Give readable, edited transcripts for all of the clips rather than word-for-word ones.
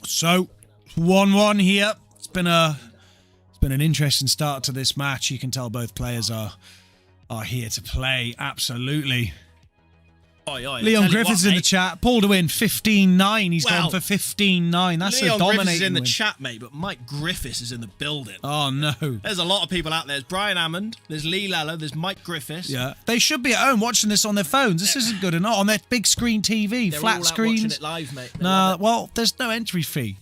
So 1-1 here. It's been an interesting start to this match. You can tell both players are here to play. Absolutely. Leon Griffiths is in the chat. Paul to win 15-9. He's gone for 15-9. That's Leon a dominating Griffiths is in the win. chat, mate, but Mike Griffiths is in the building. Oh, no. There's a lot of people out there. There's Brian Hammond, there's Lee Lalla, there's Mike Griffiths. Yeah. They should be at home watching this on their phones. This isn't good enough. On their big screen TV, They're flat all out screens. watching it live, mate. No, well, there's no entry fee.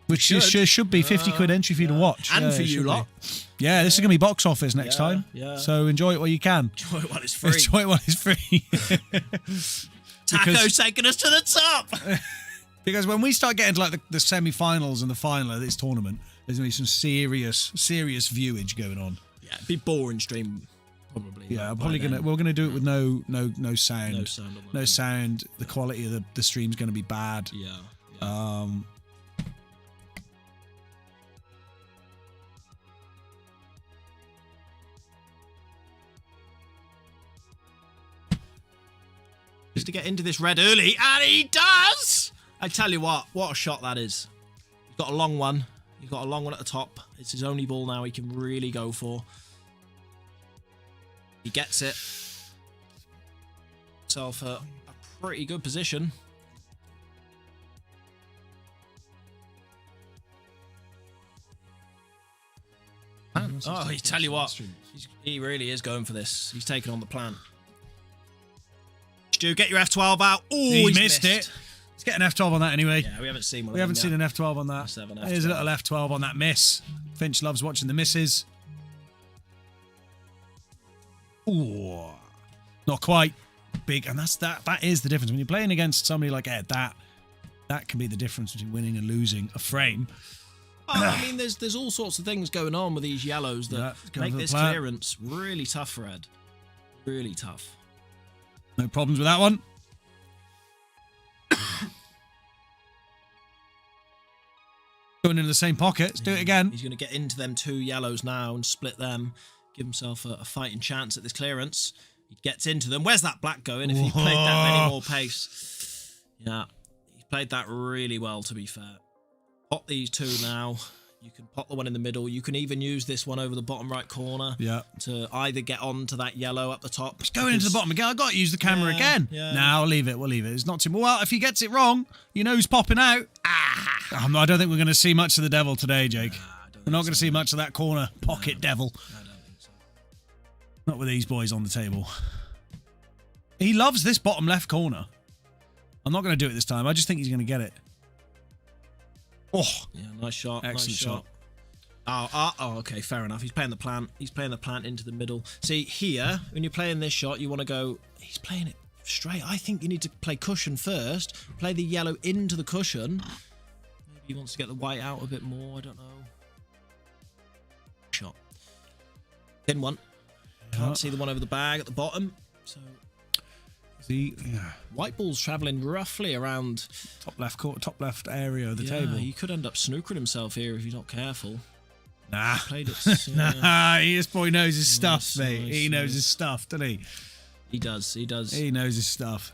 Which should be 50 quid entry fee to watch. And Yeah, for it you should lot. be. Yeah, this is going to be box office next time. Yeah. So enjoy it while you can. Enjoy it while it's free. Enjoy it while it's free. Taco's taking us to the top. Because when we start getting to like the semi-finals and the final of this tournament, there's going to be some serious viewage going on. Yeah, it'd be boring stream, probably. Yeah, we're gonna do it with no sound. No sound on the No sound. The quality of the stream's going to be bad. Yeah. To get into this red early, and he does! I tell you what a shot that is. He's got a long one. He's got a long one at the top. It's his only ball now he can really go for. He gets it. Himself a pretty good position. Oh, I tell you what, he really is going for this. He's taking on the plan. Stu, get your F12 out. Oh, he missed it. Let's get an F12 on that anyway. Yeah, we haven't seen one. We haven't seen an F12 on that. Here's a little F12 on that miss. Finch loves watching the misses. Ooh, not quite big, and that is the difference when you're playing against somebody like Ed. That can be the difference between winning and losing a frame. I mean, there's all sorts of things going on with these yellows that make this clearance really tough for Ed. Really tough. No problems with that one. Going into the same pocket. Let's do it again. He's going to get into them two yellows now and split them. Give himself a fighting chance at this clearance. He gets into them. Where's that black going if he played that many more pace? Yeah, he played that really well, to be fair. Pot these two now. You can pot the one in the middle. You can even use this one over the bottom right corner to either get onto that yellow up the top. It's going into the bottom again. I've got to use the camera again. Yeah. No, I'll leave it. We'll leave it. It's not too... Well, if he gets it wrong, you know who's popping out. I don't think we're going to see much of the devil today, Jake. We're not going to see much of that corner pocket devil. I don't think so. Not with these boys on the table. He loves this bottom left corner. I'm not going to do it this time. I just think he's going to get it. Oh, yeah, nice shot. Excellent shot. Oh, okay, fair enough. He's playing the plant. He's playing the plant into the middle. See, here, when you're playing this shot, you want to go... He's playing it straight. I think you need to play cushion first. Play the yellow into the cushion. Maybe he wants to get the white out a bit more. I don't know. Shot. Pin one. Can't see the one over the bag at the bottom. So... White ball's travelling roughly around top left area of the table. He could end up snookering himself here if he's not careful. Nah. Played it, nah, this boy knows his stuff, mate. He knows his stuff, doesn't he? He does. He knows his stuff.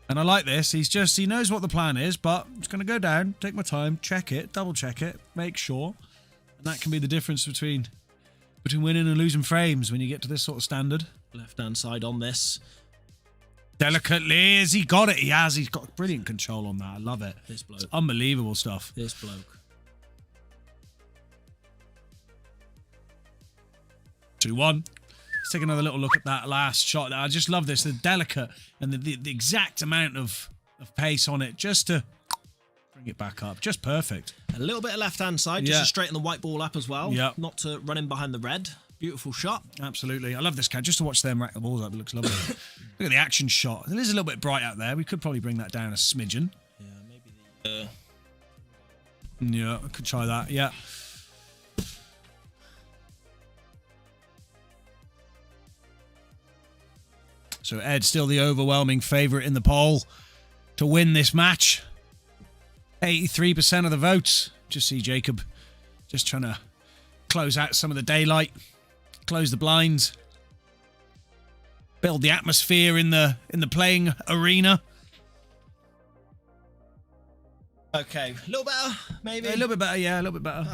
And I like this. He knows what the plan is, but I'm just going to go down, take my time, check it, double check it, make sure. And that can be the difference between winning and losing frames when you get to this sort of standard. Left-hand side on this. Delicately, has he got it? He has. He's got brilliant control on that. I love it. This bloke. It's unbelievable stuff. This bloke. 2-1. Let's take another little look at that last shot. I just love this. The delicate and the exact amount of pace on it just to bring it back up. Just perfect. A little bit of left-hand side just to straighten the white ball up as well. Yeah. Not to run in behind the red. Beautiful shot. Absolutely. I love this guy. Just to watch them rack the balls up, it looks lovely. Look at the action shot. It is a little bit bright out there. We could probably bring that down a smidgen. Yeah, maybe the... Yeah, I could try that. Yeah. So Ed still the overwhelming favourite in the poll to win this match. 83% of the votes. Just see Jacob just trying to close out some of the daylight. Close the blinds. Build the atmosphere in the playing arena. Okay, a little better, maybe. A little bit better, yeah, a little bit better.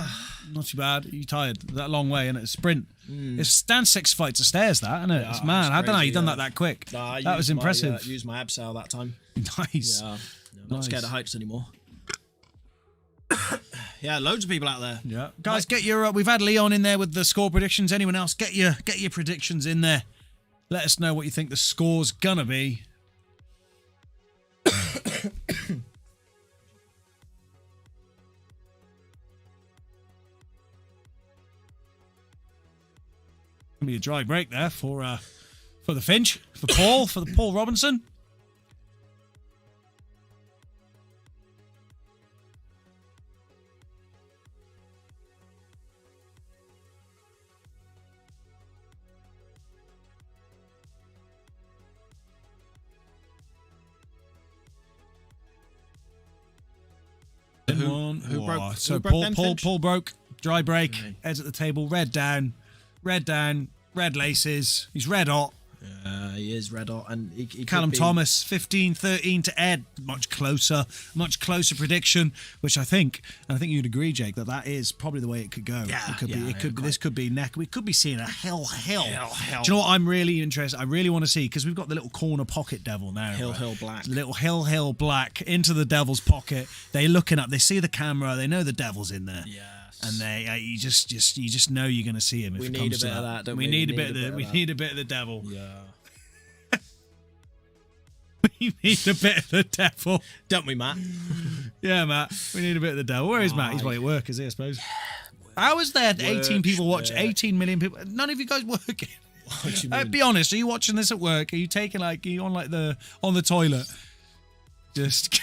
Not too bad. You tired? That long way, and it's a sprint. It's down 6 flights of stairs, that, isn't it? Yeah, It's man. I don't know how you done yeah. that quick. Nah, that was impressive. I used my abseil that time. Nice. Yeah, no, not scared of heights anymore. Yeah, loads of people out there. Yeah, guys, get your. We've had Leon in there with the score predictions. Anyone else? Get your predictions in there. Let us know what you think the score's gonna be. Gonna be a dry break there for the Finch, for Paul Robinson. Who broke? So who broke them, Paul broke. Dry break. Okay. Heads at the table. Red down. Red laces. He's red hot. He is red hot, and he Callum could be, Thomas 15-13 to Ed. Much closer prediction. Which I think you'd agree, Jake, that is probably the way it could go. Yeah, it could yeah, be. It could. This could be neck. We could be seeing a hell. Do you Hell. know what I'm really interested? I really want to see, because we've got the little corner pocket devil now. Hill black. Little hill black into the devil's pocket. They're looking up. They see the camera. They know the devil's in there. Yes. And you just know you're going to see him. If We it need comes a to bit of that, don't we? We need a bit of the devil. Yeah. We need a bit of the devil. Don't we, Matt? Yeah, Matt. We need a bit of the devil. Where is Matt? He's probably at work, is he, I suppose? How is there 18 people watch? 18 million people. None of you guys working. What do you mean? Be honest. Are you watching this at work? Are you taking are you on on the toilet? Just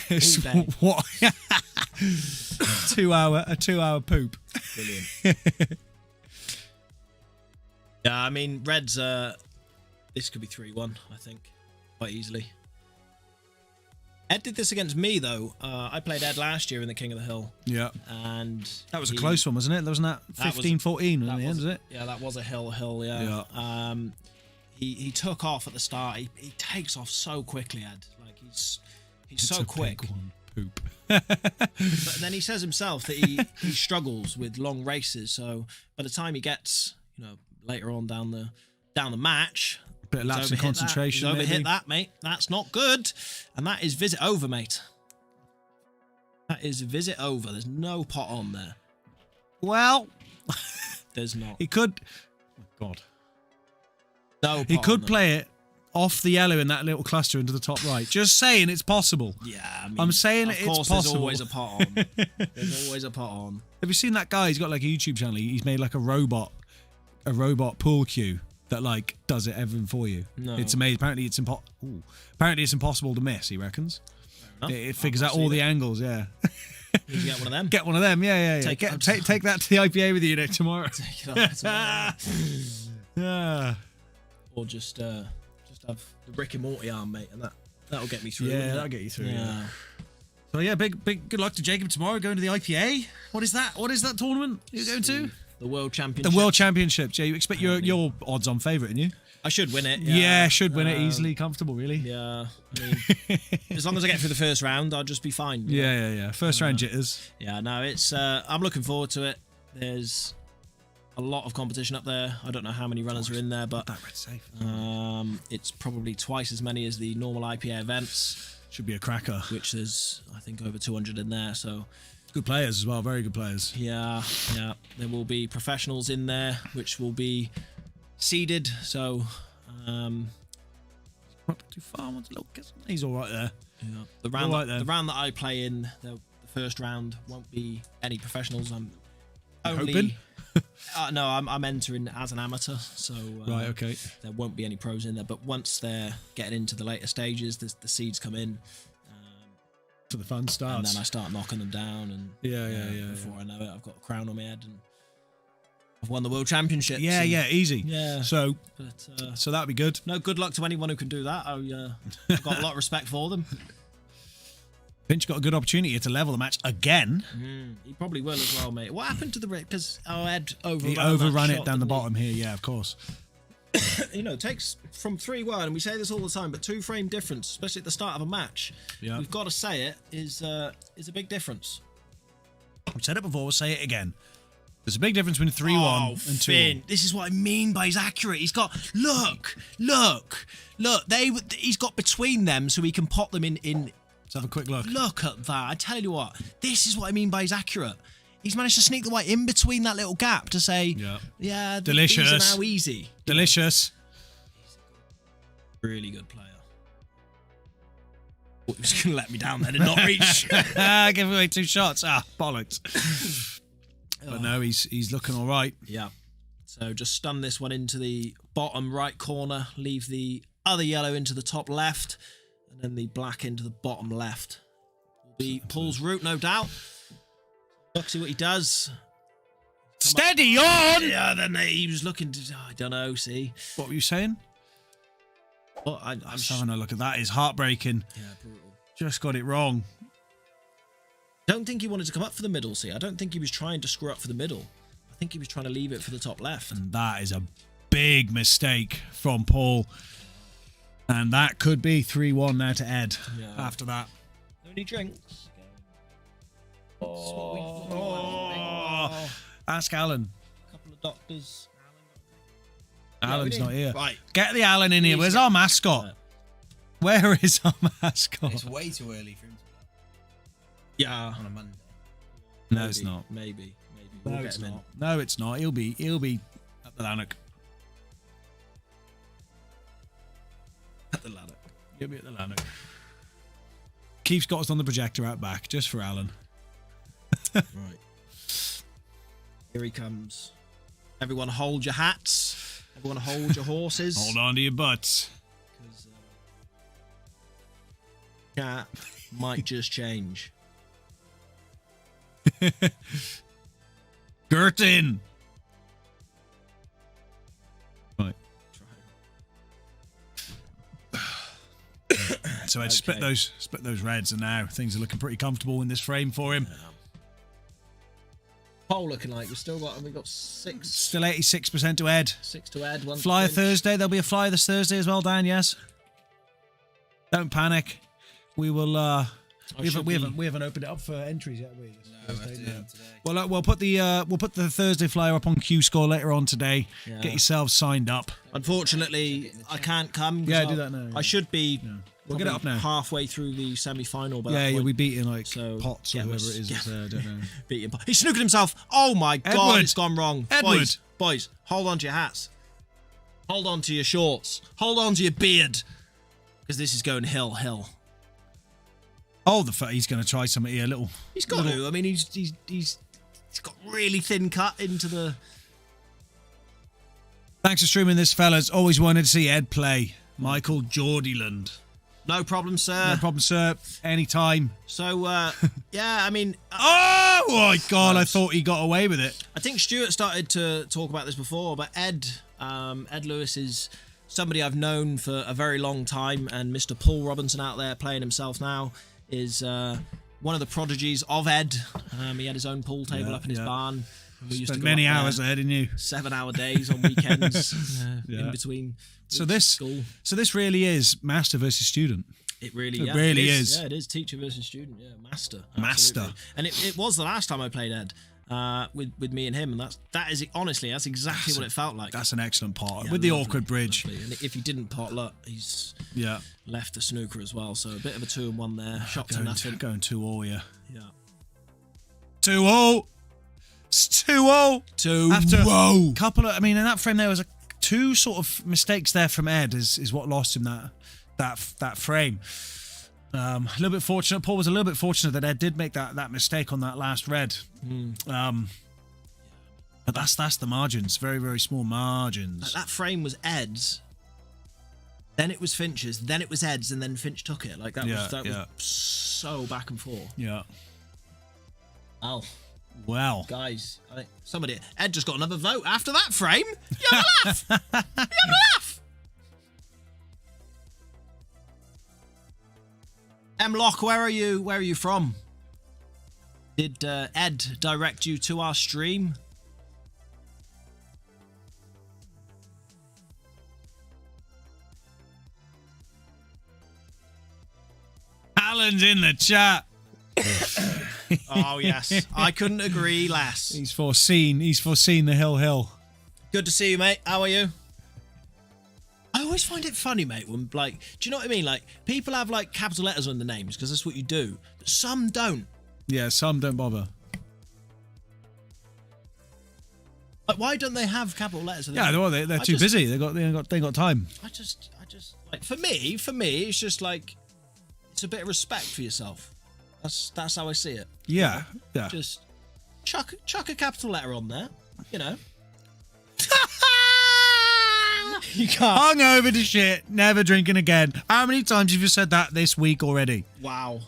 what? 2 hour poop. Brilliant. Yeah, I mean, Reds. This could be 3-1. I think quite easily. Ed did this against me though. I played Ed last year in the King of the Hill. Yeah. And that was a close one, wasn't it? Wasn't that 15-14 in the end, was it? Yeah, that was a hill, yeah. He took off at the start. He takes off so quickly, Ed. Like he's so quick. Big one. Poop. But then he says himself that he struggles with long races. So by the time he gets, later on down the match, bit of lapse in concentration. He's overhit that, mate. That's not good. And that is visit over, mate. That is visit over. There's no pot on there. Well, there's not. He could. Oh God. No. He could play it off the yellow in that little cluster into the top right. Just saying, it's possible. Yeah, I mean, I'm saying it's possible. There's always a pot on. There's always a pot on. Have you seen that guy? He's got like a YouTube channel. He's made like a robot pool cue that does everything for you. No. It's amazing. Apparently it's impossible to miss, he reckons. It figures out all the angles, yeah. You get one of them? Get one of them, yeah. Take that to the IPA with you tomorrow. Take it off tomorrow. Yeah. Or just have the Rick and Morty arm, mate, and that'll get me through. Yeah, that'll get you through. Yeah. So yeah, big good luck to Jacob tomorrow going to the IPA. What is that? What is that tournament you're going to? The World Championship. The World Championship. Yeah, you expect your odds on favourite, and you? I should win it. Yeah, should win it easily, comfortable, really. Yeah. I mean, as long as I get through the first round, I'll just be fine. Yeah. First round jitters. Yeah, no, it's. I'm looking forward to it. There's a lot of competition up there. I don't know how many runners are in there, but that red safe. It's probably twice as many as the normal IPA events. Should be a cracker. Which there's, I think, over 200 in there. So. Good players as well, very good players. Yeah. There will be professionals in there, which will be seeded. So, not too far. Wants a little kiss. He's all right there. Yeah. The round that I play in, the first round won't be any professionals. I'm hoping. No, I'm entering as an amateur, so right. Okay. There won't be any pros in there. But once they're getting into the later stages, the seeds come in. So the fun starts. And then I start knocking them down, and yeah. Before I know it, I've got a crown on my head, and I've won the World Championships. Yeah, easy. Yeah. So that'd be good. No, good luck to anyone who can do that. I've got a lot of respect for them. Finch got a good opportunity to level the match again. He probably will as well, mate. What happened to the Rick? Because Ed overran it down the bottom here. Yeah, of course. you know, takes from 3-1, and we say this all the time, but 2-frame difference, especially at the start of a match, we've got to say it, is a big difference. We've said it before, we'll say it again. There's a big difference between 3-1 and 2-1. Finn, this is what I mean by he's accurate. He's got, look, he's got between them so he can pop them in. Let's have a quick look. Look at that. I tell you what, this is what I mean by he's accurate. He's managed to sneak the white in between that little gap to say, yeah, delicious. These are now easy. Delicious. Really good player. He was going to let me down then and not reach. Give away 2 shots. Bollocks. But no, he's looking all right. Yeah. So just stun this one into the bottom right corner. Leave the other yellow into the top left. And then the black into the bottom left. Will be Paul's route, no doubt. Look, see what he does. Steady on! Yeah, then he was looking to... I don't know, see. What were you saying? Well, I'm just having a look at that. It's heartbreaking. Yeah, brutal. Just got it wrong. Don't think he wanted to come up for the middle, see. I don't think he was trying to screw up for the middle. I think he was trying to leave it for the top left. And that is a big mistake from Paul. And that could be 3-1 now to Ed after that. Any drinks? Ask Alan. A couple of doctors. Alan's not here. Right. Get the Alan in here. Where's our mascot? Where is our mascot? It's way too early for him to Yeah. on a Monday. No, it's not. Maybe. We'll get him in. No, it's not. He'll be at the Lanark. At the ladder. He'll be at the Lanark. Keith's got us on the projector out back, just for Alan. Right. Here he comes. Everyone hold your hats. Everyone hold your horses. Hold on to your butts. Because chat might just change. Gertin. Right. So I'd split those reds, and now things are looking pretty comfortable in this frame for him. Pole looking like we've got 6. Still 86% to Ed. 6 to Ed. 1 Flyer to Thursday. There'll be a flyer this Thursday as well, Dan. Yes. Don't panic. We will. We haven't opened it up for entries yet, have we? No, we have to do it today. Well, we'll put the Thursday flyer up on Q Score later on today. Yeah. Get yourselves signed up. Unfortunately, I can't come. Yeah, do that now. I should be. Yeah. We'll get it up now. Halfway through the semi-final. You'll be beating like So, Potts or whoever it is. I don't know. Beating Potts. He's snookered himself. Oh my God, Edward. it's gone wrong. Edward. Boys, hold on to your hats. Hold on to your shorts. Hold on to your beard. Because this is going hill. Oh, he's going to try something here. He's got to. I mean, he's got really thin cut into the... Thanks for streaming this, fellas. Always wanted to see Ed play. Michael Geordieland. No problem, sir. No problem, sir. Anytime. So, yeah, I mean... Oh, my God. I thought he got away with it. I think Stuart started to talk about this before, but Ed Lewis is somebody I've known for a very long time, and Mr. Paul Robinson out there playing himself now is one of the prodigies of Ed. He had his own pool table up in his barn. We used Spent to go many up hours there, didn't you? 7-hour days on weekends in between. So this really is master versus student. It really is. Yeah, it is teacher versus student. Yeah, master. Master. Absolutely. And it was the last time I played Ed with me and him, and that is honestly that's exactly what it felt like. That's an excellent part Yeah, with the lovely, awkward bridge. lovely. And if he didn't pot luck, he's left the snooker as well. So a bit of a 2-1 there. Shot to nothing. Going 2-0, yeah. Yeah. 2-0. It's 2-0. 2-0. After a couple of, in that frame there was two sort of mistakes there from Ed is what lost him that frame. A little bit fortunate. Paul was a little bit fortunate that Ed did make that mistake on that last red. But that's the margins. Very, very small margins. That frame was Ed's. Then it was Finch's. Then it was Ed's, and then Finch took it. Like that was so back and forth. Yeah. Oh. Well, guys, I think Ed just got another vote after that frame. You have a laugh. You have a laugh. M. Lock, where are you? Where are you from? Did Ed direct you to our stream? Alan's in the chat. Oh, yes. I couldn't agree less. He's foreseen the hill. Good to see you, mate. How are you? I always find it funny, mate, when, like, do you know what I mean? Like, people have, like, capital letters on the names because that's what you do. But some don't. Yeah, some don't bother. Like, why don't they have capital letters? Yeah, they're too busy. They got time. I just like, for me, it's just like, it's a bit of respect for yourself. That's how I see it. Yeah, yeah. Just chuck a capital letter on there, you know. You can't. Hung over to shit, never drinking again. How many times have you said that this week already? Wow.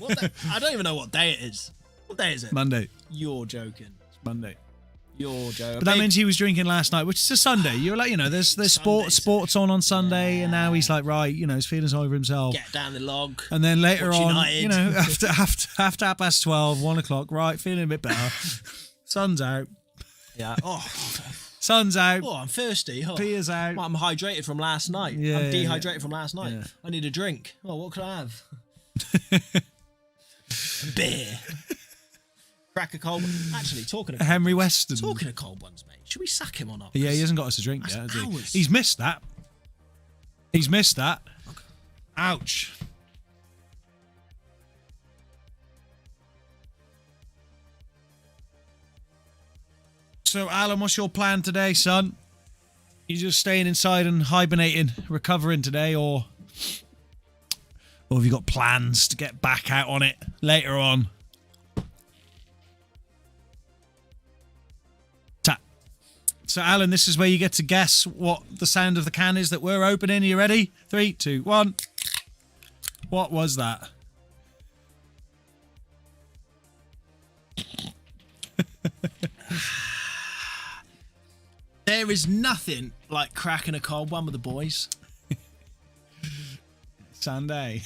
I don't even know what day it is. What day is it? Monday. You're joking. It's Monday. You're joking. But that means he was drinking last night, which is a Sunday. You're like, you know, there's sports on Sunday, and now he's like, right, you know, he's feeling sorry for himself. Get down the log. And then later Watch on, United. you know, after 12, 1 o'clock, right, feeling a bit better. Sun's out. Yeah. Oh. Sun's out. Oh, I'm thirsty. Oh. Peter's out. Well, I'm hydrated from last night. Yeah, I'm dehydrated from last night. Yeah. I need a drink. Oh, what could I have? Beer. Crack a cold one. Actually, talking of Henry Weston. Talking of cold ones, mate. Should we sack him or not? Yeah, he hasn't got us a drink yet, has he? hours. He's missed that. Okay. Ouch. So, Alan, what's your plan today, son? You just staying inside and hibernating, recovering today, or have you got plans to get back out on it later on? So, Alan, this is where you get to guess what the sound of the can is that we're opening. Are you ready? 3, 2, 1. What was that? There is nothing like cracking a cold one with the boys. Sunday.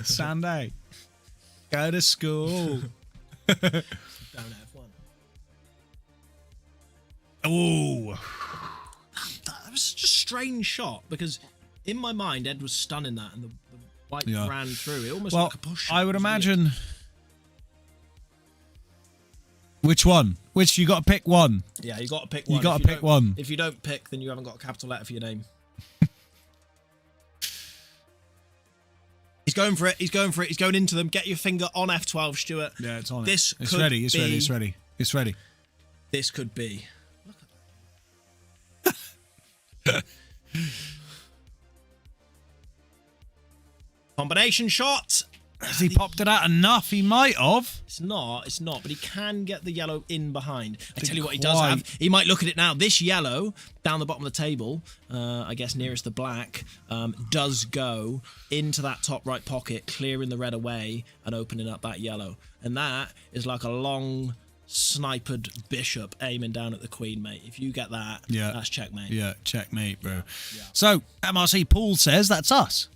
Sunday. Go to school. Don't have one. Oh. That was such a strange shot because in my mind Ed was stunning that and the white ran through. It almost like a push. I would imagine. Which one? Which you got to pick one. Yeah, you got to pick one. You got to pick one. If you don't pick, then you haven't got a capital letter for your name. He's going for it. He's going for it. He's going into them. Get your finger on F12, Stuart. Yeah, it's on This it. It's could ready. It's be, ready. It's ready. It's ready. This could be. Combination shot. Has he popped it out enough? He might have. It's not, but he can get the yellow in behind. I tell you what he quite. does have. He might look at it now. This yellow, down the bottom of the table, I guess nearest the black, does go into that top right pocket, clearing the red away and opening up that yellow. And that is like a long snipered bishop aiming down at the queen, mate. If you get that, that's checkmate. Yeah, checkmate, bro. Yeah. So, MRC Paul says that's us.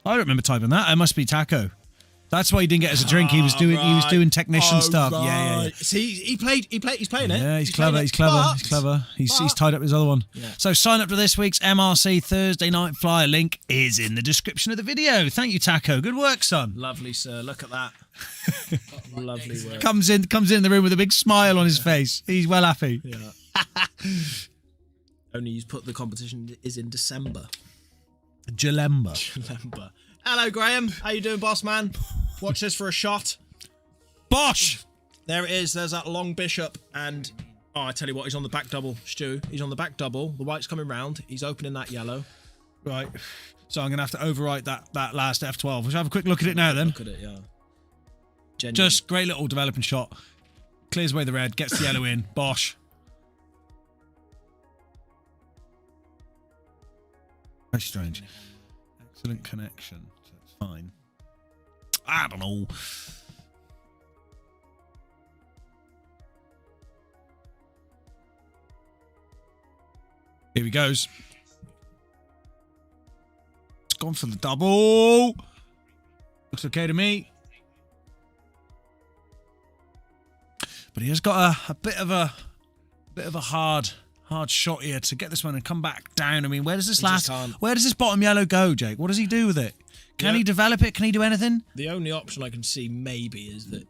I don't remember typing that. It must be Taco. That's why he didn't get us a drink. He was doing technician stuff. Right. Yeah. See, he's playing it. Yeah, he's clever. He's clever. He's tied up his other one. Yeah. So sign up to this week's MRC Thursday Night Flyer. Link is in the description of the video. Thank you, Taco. Good work, son. Lovely, sir. Look at that. Lovely work. Comes in the room with a big smile on his face. He's well happy. Yeah. Only he's put the competition is in December. Jalemba. Hello, Graham. How you doing, boss man? Watch this for a shot. Bosh! There it is. There's that long bishop. And, oh, I tell you what, he's on the back double, Stu. He's on the back double. The white's coming round. He's opening that yellow. Right. So I'm going to have to overwrite that last F12. We'll have a quick look at it now, then. Look at it, yeah. Genuine. Just great little developing shot. Clears away the red, gets the yellow in. Bosh. Very strange. Excellent connection. So it's fine. I don't know. Here he goes. It's gone for the double. Looks okay to me. But he has got a bit of a hard shot here to get this one and come back down. I mean, where does this bottom yellow go, Jake? What does he do with it? Can he develop it? Can he do anything? The only option I can see maybe is that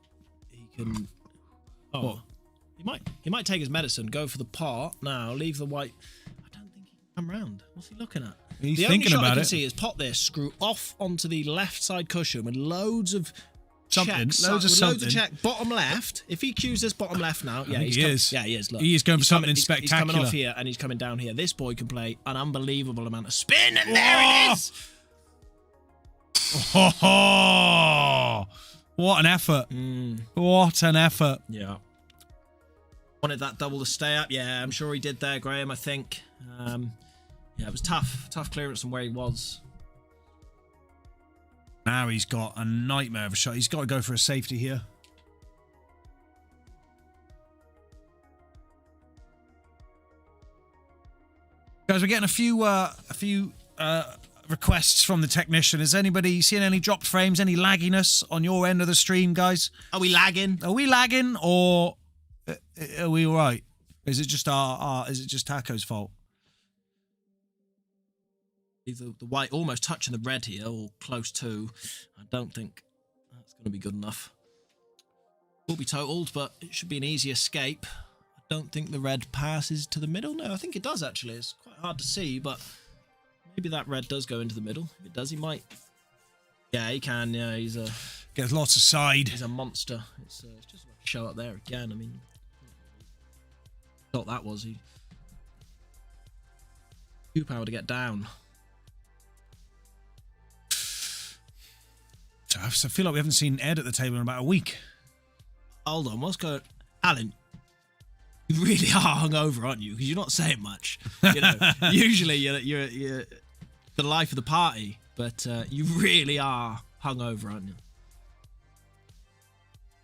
he can. Oh, what? He might take his medicine, go for the pot now, leave the white. I don't think he can come round. What's he looking at? He's the only thinking shot about I can it. see is pot this, screw off onto the left side cushion with loads of Something, checks, loads of with something. Loads of check. Bottom left. If he cues this bottom left now, yeah, think he is. Yeah, he is. Look, He is going for something He's coming spectacular. off here and he's coming down here. This boy can play an unbelievable amount of spin, and there it is. Oh, what an effort! What an effort! Yeah. Wanted that double to stay up. Yeah, I'm sure he did there, Graham. I think. Yeah, it was tough clearance from where he was. Now he's got a nightmare of a shot. He's got to go for a safety here. Guys, we're getting a few requests from the technician. Has anybody seen any dropped frames, any lagginess on your end of the stream, guys? Are we lagging? Are we lagging, or are we all right? Is it just is it just Taco's fault? The white almost touching the red here, or close to. I don't think that's going to be good enough. Will be totaled, but it should be an easy escape. I don't think the red passes to the middle. No, I think it does actually. It's quite hard to see, but maybe that red does go into the middle. If it does, he might. Yeah, he can. Yeah, he's a. Gets lots of side. He's a monster. It's just a show up there again. I mean, thought that was he. 2 power to get down. I feel like we haven't seen Ed at the table in about a week. Hold on, what's going? Alan, you really are hungover, aren't you? Because you're not saying much. You know, usually you're the life of the party, but you really are hungover, aren't you?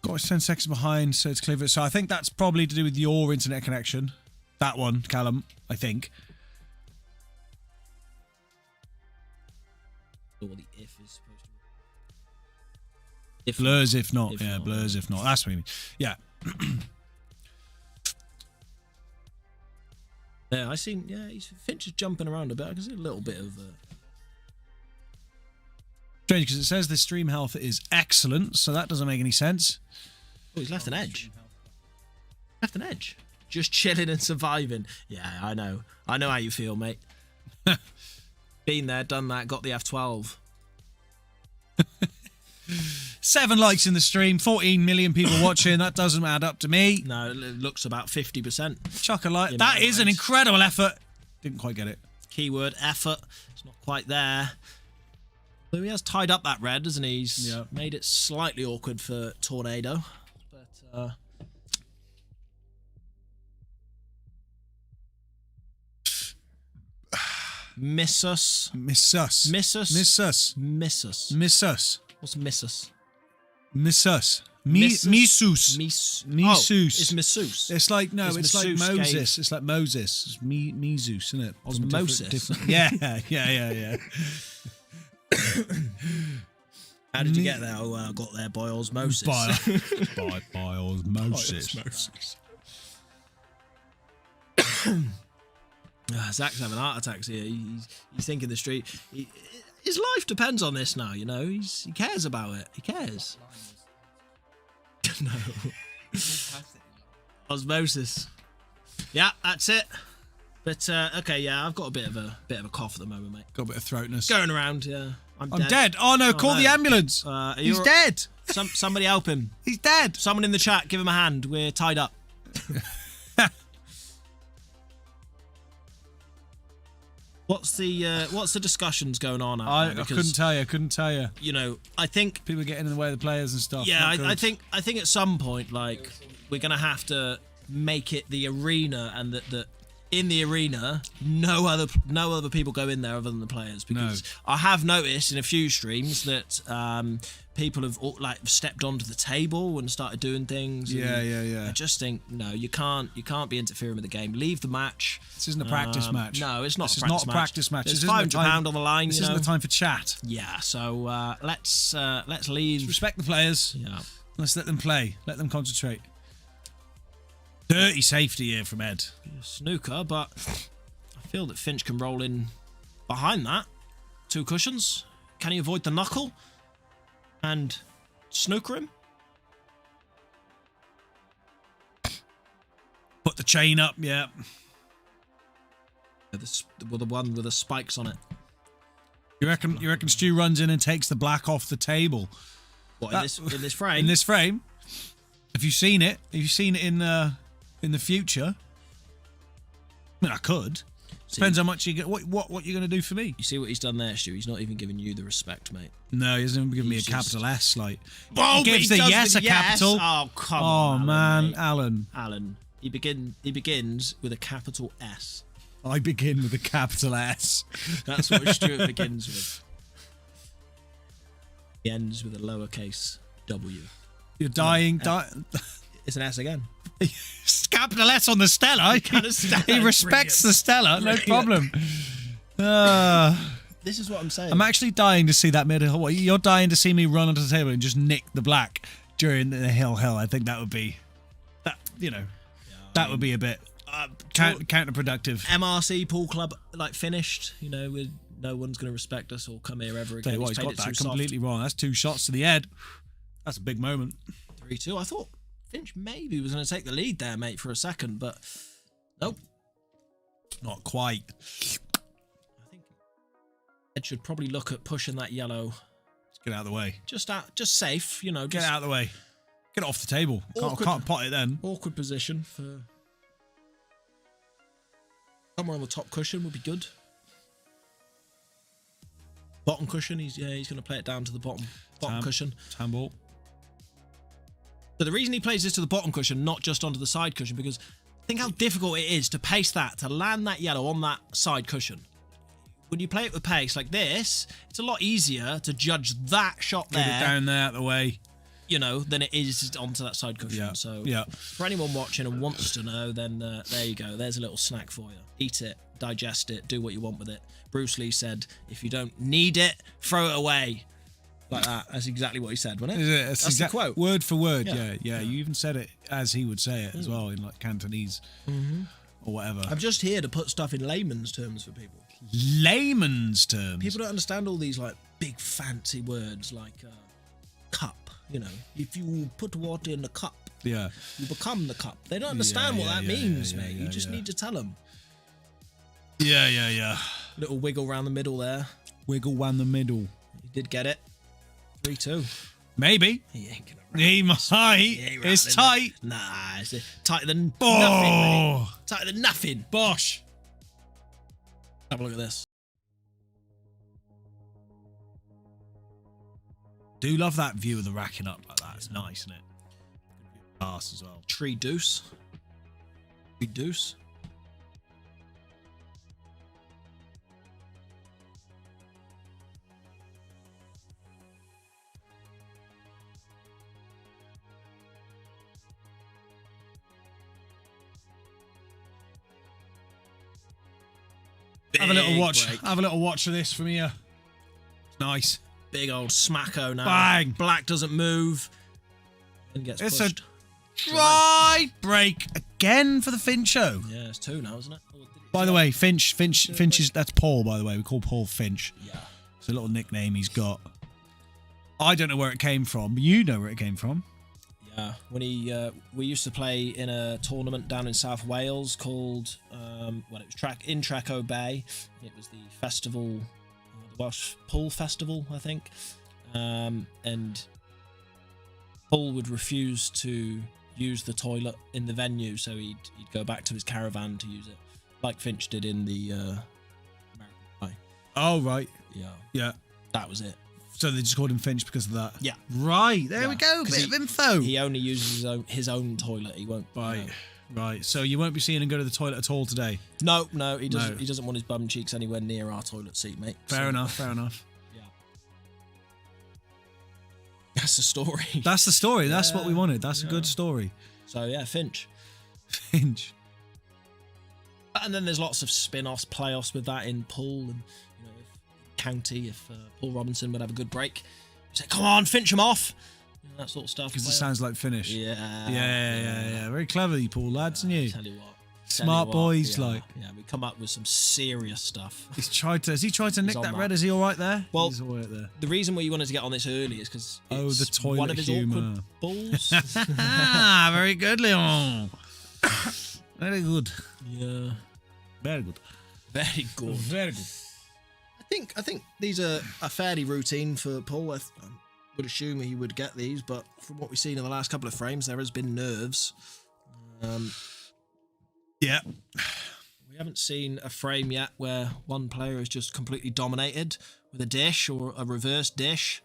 Got 10 seconds behind, so it's clear. So I think that's probably to do with your internet connection. That one, Callum, I think. Or the if is supposed to. If Blurs if not. If Yeah, not. blurs if not. That's what you mean. Yeah. Yeah, I seen. Yeah, Finch is jumping around a bit. I can see a little bit of. Strange, because it says the stream health is excellent, so that doesn't make any sense. Oh, he's left an edge. Left an edge. Just chilling and surviving. Yeah, I know. I know how you feel, mate. Been there, done that, got the F12. 7 likes in the stream, 14 million people watching. That doesn't add up to me. No, it looks about 50%. Chuck a like. In That my is an eyes. incredible effort. Didn't quite get it. Keyword effort. It's not quite there. So he has tied up that red, hasn't he? He's made it slightly awkward for Tornado. But miss us. Miss us. Miss us. Miss us. Miss us. Miss us. What's miss us? Miss us. Miss us? Misus. Misus. Misus. Oh, it's Misus. It's like, no, It's it's like Misus Moses. gave- It's like Moses. It's Misus, isn't it? From Osmosis. different- Yeah. How did you get there? Oh, I got there by osmosis. By osmosis. Zach's having heart attacks here. He's thinking the street. His life depends on this now, you know. He cares about it. He cares. No. Osmosis. Yeah, that's it. But okay, yeah, I've got a bit of a cough at the moment, mate. Got a bit of throatness. Going around, yeah. I'm dead. Oh no, call no. the ambulance. He's dead. Somebody help him. He's dead. Someone in the chat, give him a hand. We're tied up. What's the discussions going on out I there? couldn't tell you. You know, I think People getting in the way of the players and stuff. yeah, Not I good. think at some point, like, we're gonna have to make it the arena, and that in the arena, no other people go in there other than the players, because I have noticed in a few streams that people have like stepped onto the table and started doing things. Yeah. I just think no, you can't be interfering with the game. Leave the match. This isn't a practice match. No, it's not. This a is not a match. practice match. There's This isn't the £500 time- on the line. This you isn't know? the time for chat. Yeah, so let's leave. Respect the players. Yeah. Let's let them play. Let them concentrate. Dirty safety here from Ed. Snooker, but I feel that Finch can roll in behind that. 2 cushions. Can he avoid the knuckle and snooker him? Put the chain up, yeah. The one with the spikes on it. You reckon Stu runs in and takes the black off the table? What, in this frame? In this frame? Have you seen it? Have you seen it in the future? I mean, I could. Depends how much you get. What you're going to do for me? You see what he's done there, Stu? He's not even giving you the respect, mate. No, he hasn't even given me a capital S. Like, Oh, he gives the yes a capital. Oh, come Oh on, man, Alan. Alan. Alan. He begins with a capital S. I begin with a capital S. That's what Stuart begins with. He ends with a lowercase W. You're dying. It's an S again. Capital S on the Stella. He respects the Stella. No problem. This is what I'm saying. I'm actually dying to see that middle. What, you're dying to see me run onto the table and just nick the black during the hill. I think that would be that. That would be a bit counterproductive. MRC pool club finished. With no one's going to respect us or come here ever again. Tell you what, he's got that completely wrong. That's 2 shots to the head. That's a big moment. 3-2. I thought Finch maybe was going to take the lead there, mate, for a second, but nope. Not quite. I think Ed should probably look at pushing that yellow. Let's get out of the way. Just safe, Get out of the way. Get it off the table. Can't pot it then. Awkward position for somewhere on the top cushion would be good. Bottom cushion, he's going to play it down to the bottom cushion. Tam ball. But the reason he plays this to the bottom cushion, not just onto the side cushion, because think how difficult it is to pace that, to land that yellow on that side cushion. When you play it with pace like this, it's a lot easier to judge that shot there. Get it down there out the way. Than it is onto that side cushion. Yeah. So yeah. For anyone watching and wants to know, then there you go. There's a little snack for you. Eat it, digest it, do what you want with it. Bruce Lee said, if you don't need it, throw it away. Like that. That's exactly what he said, wasn't it? That's the quote. Word for word, yeah. You even said it as he would say it as well, in Cantonese or whatever. I'm just here to put stuff in layman's terms for people. Layman's terms? People don't understand all these big fancy words like cup. If you put water in the cup, you become the cup. They don't understand what that means, mate. You just need to tell them. Yeah. Little wiggle around the middle there. Wiggle around the middle. He did get it. 3-2. Maybe. He ain't gonna. He might. It's tight. Nah, it's tighter than nothing, mate. Tighter than nothing. Bosh. Have a look at this. Do love that view of the racking up like that. It's nice, isn't it? Pass as well. Tree deuce. Have a little watch. Break. Have a little watch of this from here. It's nice. Big old smacko now. Bang. Black doesn't move. And gets it's pushed. A dry break again for the Fincho. Yeah, it's 2 now, isn't it? By the way, Finch is, that's Paul, by the way. We call Paul Finch. Yeah. It's a little nickname he's got. I don't know where it came from. You know where it came from. Yeah, when we used to play in a tournament down in South Wales called it was Traco Bay. It was the festival, the Welsh Pool Festival, I think. And Paul would refuse to use the toilet in the venue, so he'd go back to his caravan to use it, like Finch did in the American Pie. Oh right. Yeah. That was it. So they just called him Finch because of that? Yeah. Right, there we go, bit of info. He only uses his own toilet, he won't... Right, so you won't be seeing him go to the toilet at all today? No, he doesn't. No. He doesn't want his bum cheeks anywhere near our toilet seat, mate. Fair enough. Yeah. That's the story. That's the story, that's what we wanted, that's a good story. So yeah, Finch. And then there's lots of spin-offs, playoffs with that in pool and county. If Paul Robinson would have a good break, you say, come on, Finch him off, that sort of stuff. Because it sounds like finish. Yeah. Very clever, you Paul lads, and you. Tell you what, Smart boys, yeah, like. Yeah, we come up with some serious stuff. Has he tried to nick on that that. red? Is he all right there? Well, he's all right there. The reason why you wanted to get on this early is because the toilet one of his humour. awkward balls. Ah, very good, Leon. Very good. Yeah, Very good. very good. Very good. I think these are fairly routine for Paul. I would assume he would get these, but from what we've seen in the last couple of frames, there has been nerves. Yeah. We haven't seen a frame yet where one player is just completely dominated with a dish or a reverse dish.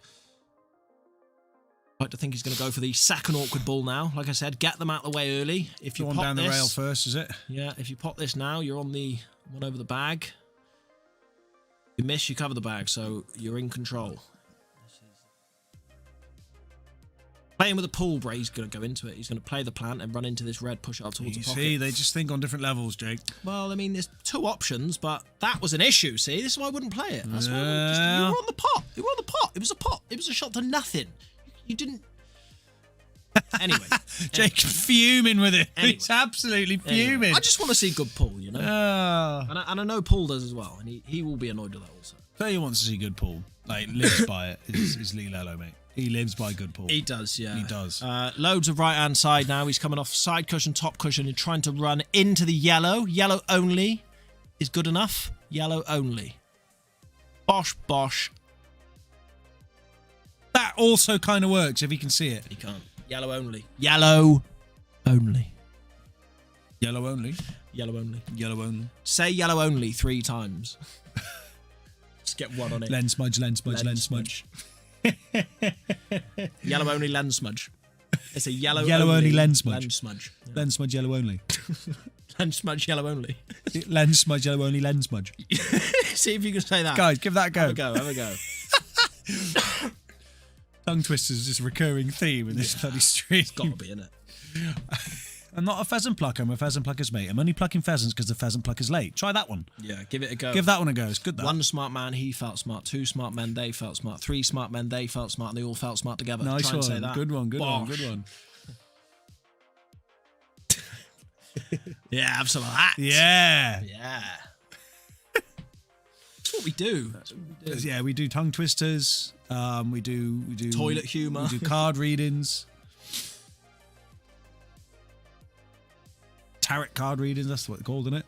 I like to think he's going to go for the second awkward ball now. Like I said, get them out of the way early. If you Go on pop down this, the rail first, is it? yeah, if you pop this now, you're on the one over the bag. You miss, you cover the bag, so you're in control. Playing with a pool, Bray's going to go into it. He's going to play the plant and run into this red, push it up towards You the pocket. see, they just think on different levels, Jake. Well, I mean, there's two options, but that was an issue, see? This is why I wouldn't play it. That's why you were on the pot. You were on the pot. It was a pot. It was a shot to nothing. You didn't... Anyway. Jake fuming with it. Anyway. He's absolutely fuming. I just want to see good pull, you know? And I know Paul does as well, and he will be annoyed with that also. Tell you wants to see good pool. Like, lives by it. Is Lee Lello, mate. He lives by good pool. He does, yeah. He does. Loads of right-hand side now. He's coming off side cushion, top cushion, and trying to run into the yellow. Yellow only is good enough. Yellow only. Bosh, bosh. That also kind of works if he can see it. He can't. Yellow only. Yellow only. Yellow only. Yellow only. Yellow only. Say yellow only 3 times. Just get one on it. Lens smudge, lens smudge, lens smudge. Yellow only lens smudge. It's a yellow only lens smudge. Lens smudge. Yeah. Lens smudge, yellow only. Lens smudge, yellow only. Lens smudge, yellow only, lens smudge. See if you can say that. Guys, give that a go. Have a go. Tongue twisters is just a recurring theme in this bloody stream. It's got to be, innit? I'm not a pheasant plucker, I'm a pheasant plucker's mate. I'm only plucking pheasants because the pheasant plucker's late. Try that one. Yeah, give it a go. Give that one a go. It's good, that. 1 smart man, he felt smart. 2 smart men, they felt smart. 3 smart men, they felt smart. And they all felt smart together. Nice Try and one. say that. Good one, good one, Bosh. good one. Yeah, have some of that. Yeah. Yeah. That's what we do. That's what we do. Yeah, we do tongue twisters. We do Toilet humour. We do card readings. Tarot card readings, that's what they're called, isn't it?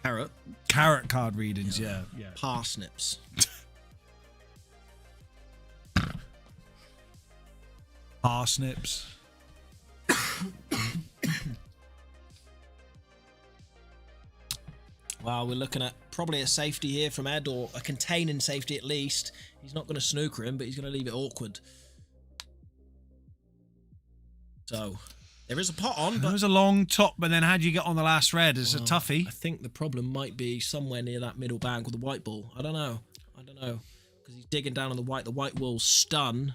Carrot. Carrot card readings, yeah. Parsnips. Parsnips. Well, we're looking at probably a safety here from Ed, or a containing safety at least. He's not going to snooker him, but he's going to leave it awkward. So, there is a pot on, There but was a long top, but then how do you get on the last red? It's a toughie. I think the problem might be somewhere near that middle bag with the white ball. I don't know. Because he's digging down on the white. The white will stun.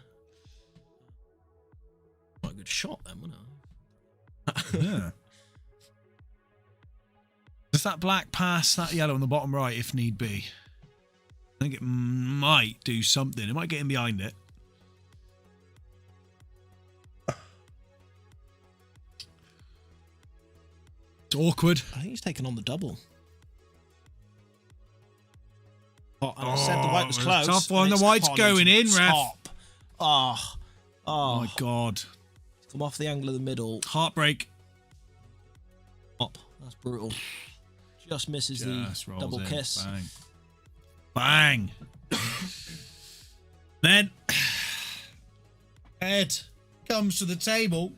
Quite a good shot then, wasn't it? Yeah. Does that black pass that yellow on the bottom right if need be? I think it might do something. It might get in behind it. It's awkward. I think he's taken on the double. Oh, and I said the white was close. Tough one. and The it's white's gone going into in, the ref. top. Oh Oh my God. Come off the angle of the middle. Heartbreak. Up. That's brutal. Just misses Just the rolls double in. kiss. Bang. Bang. Then Ed comes to the table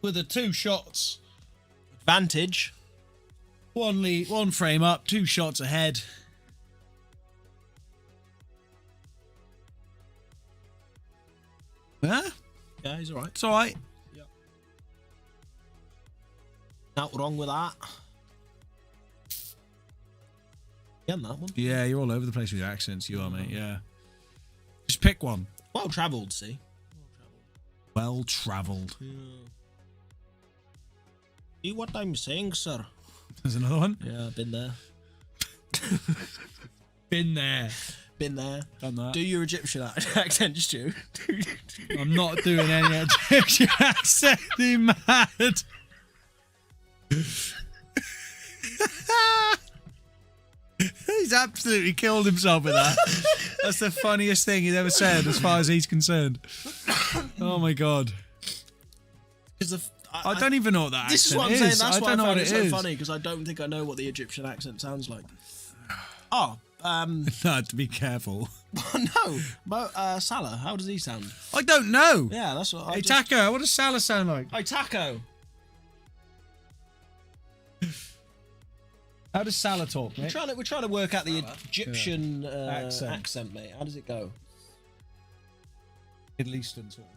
with the 2 shots. Advantage. One frame up, 2 shots ahead. Huh? Yeah, he's alright. It's all right. Not wrong with that. Yeah, that one. Yeah, you're all over the place with your accents. You are, mate. Yeah. Just pick one. Well travelled, see. Well travelled. Yeah. See what I'm saying, sir? There's another one. Yeah, been there. Been there. Been there. Done that. Do your Egyptian accent, Stu. I'm not doing any Egyptian accent. You mad? He's absolutely killed himself with that. That's the funniest thing he's ever said, as far as he's concerned. Oh my god! I don't even know what that this is accent what I'm saying. That's I why I don't know found what it it so is. funny, because I don't think I know what the Egyptian accent sounds like. Oh, No, to be careful. no, Salah. How does he sound? I don't know. Yeah, that's what. Hey, Taco, what does Salah sound like? Hey, Taco. How does Salah talk, mate? We're trying to work out the Egyptian accent, mate. How does it go? Middle Eastern sort of.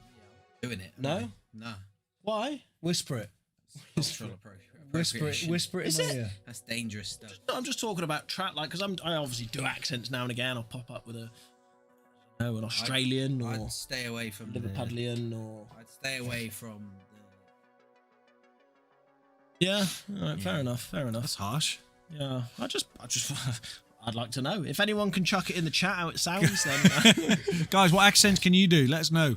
Doing it. No? No. Why? Whisper it. Cultural Whisper it. appropriation. Whisper it Is in my it? ear. That's dangerous stuff. No, I'm just talking about because I obviously do accents now and again. I'll pop up with an Australian or I'd stay away from Liverpudlian or. I'd stay away from Yeah. All right. Fair enough. That's harsh. Yeah. I just. I'd like to know if anyone can chuck it in the chat how it sounds. Then Guys, what accents can you do? Let us know.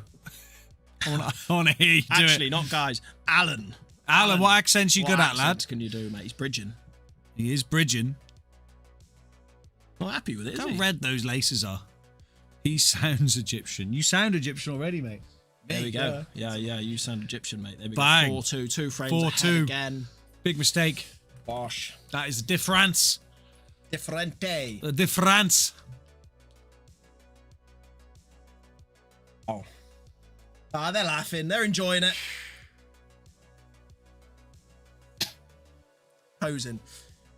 I want to hear you do actually, it. not guys. Alan, What accents you what good at, lad? accents can you do, mate? He's bridging. He is bridging. Not happy with it, is Look how he? red those laces are. He sounds Egyptian. You sound Egyptian already, mate. There we go. Yeah. You sound Egyptian, mate. There we Bang. go. 4-2, 2 frames 4-2. ahead again. Big mistake. Bosh. That is the difference. Differente. The difference. Oh. Ah, they're laughing. They're enjoying it. Posing.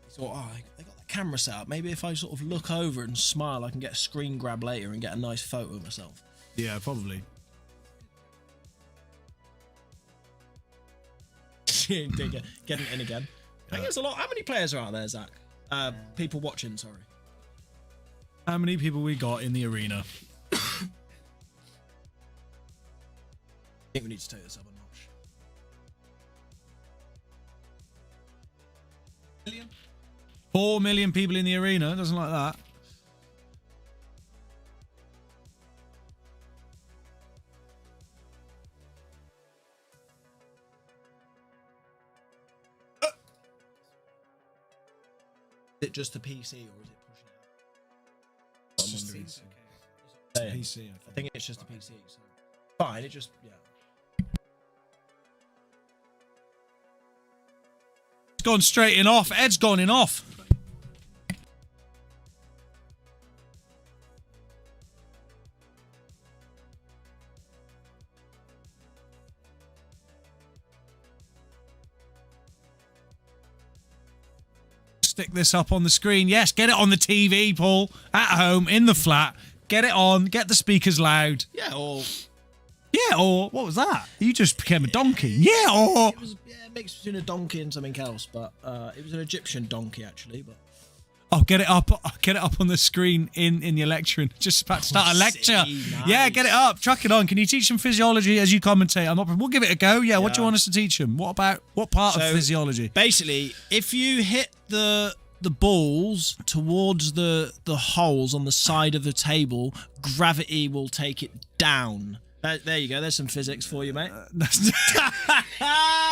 He thought, they got the camera set up. Maybe if I sort of look over and smile, I can get a screen grab later and get a nice photo of myself. Yeah, probably. Getting it in again. I think there's a lot. How many players are out there, Zach? People watching, sorry. How many people we got in the arena? I think we need to take this up a notch. 4 million people in the arena. Doesn't like that. Is it just the PC or is it pushing it out? It's just It's a PC, I think it's just the PC. So fine. It just It's gone straight in off. Ed's gone in off. Stick this up on the screen. Yes, get it on the TV, Paul. At home, in the flat. Get it on. Get the speakers loud. Yeah, or Yeah, or what was that? You just became a donkey. Yeah, or it was a mix between a donkey and something else, but it was an Egyptian donkey actually. But oh, get it up on the screen in your lecture. Just about to start a lecture. See, nice. Yeah, get it up. Chuck it on. Can you teach them physiology as you commentate? We'll give it a go. Yeah, what do you want us to teach them? What part of physiology? basically, if you hit the balls towards the holes on the side of the table, gravity will take it down. There you go. There's some physics for you, mate.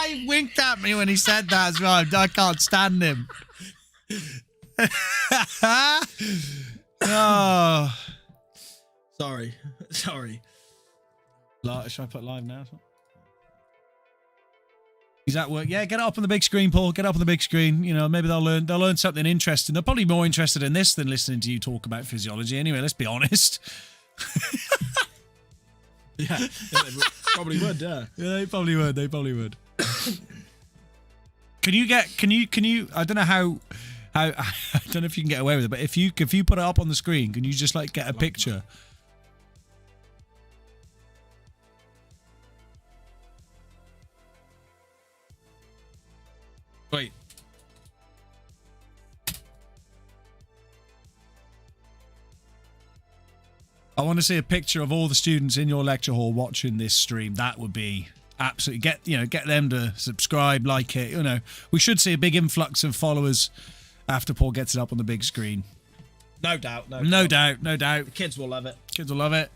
He winked at me when he said that as well. I can't stand him. Oh. Sorry. Should I put live now? He's at work. Yeah, get it up on the big screen, Paul. Get it up on the big screen. You know, maybe they'll learn something interesting. They're probably more interested in this than listening to you talk about physiology. Anyway, let's be honest. Yeah, they probably would. Yeah, they probably would. Can you? I don't know how. I don't know if you can get away with it, but if you put it up on the screen, can you just like get a picture? Wait. I want to see a picture of all the students in your lecture hall watching this stream. That would be absolutely get them to subscribe, like it. You know, we should see a big influx of followers after Paul gets it up on the big screen. no doubt. No doubt. The kids will love it. Kids will love it.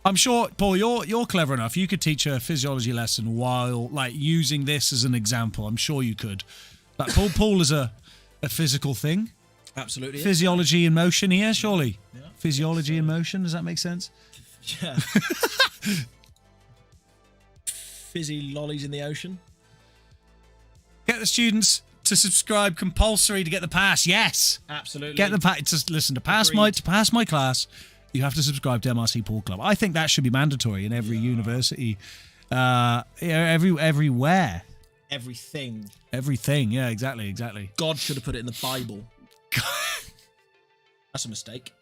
I'm sure, Paul, you're clever enough. You could teach a physiology lesson while like using this as an example. I'm sure you could. Like Paul is a physical thing. Absolutely. Physiology in motion here, surely. Yeah. Physiology in motion. Does that make sense? Yeah. Fizzy lollies in the ocean. Get the students to subscribe compulsory to get the pass. Yes. Absolutely. Get the pass. Just listen, to pass my class, you have to subscribe to MRC Pool Club. I think that should be mandatory in every university, everywhere. Everything. Everything. Yeah, exactly. God should have put it in the Bible. That's a mistake.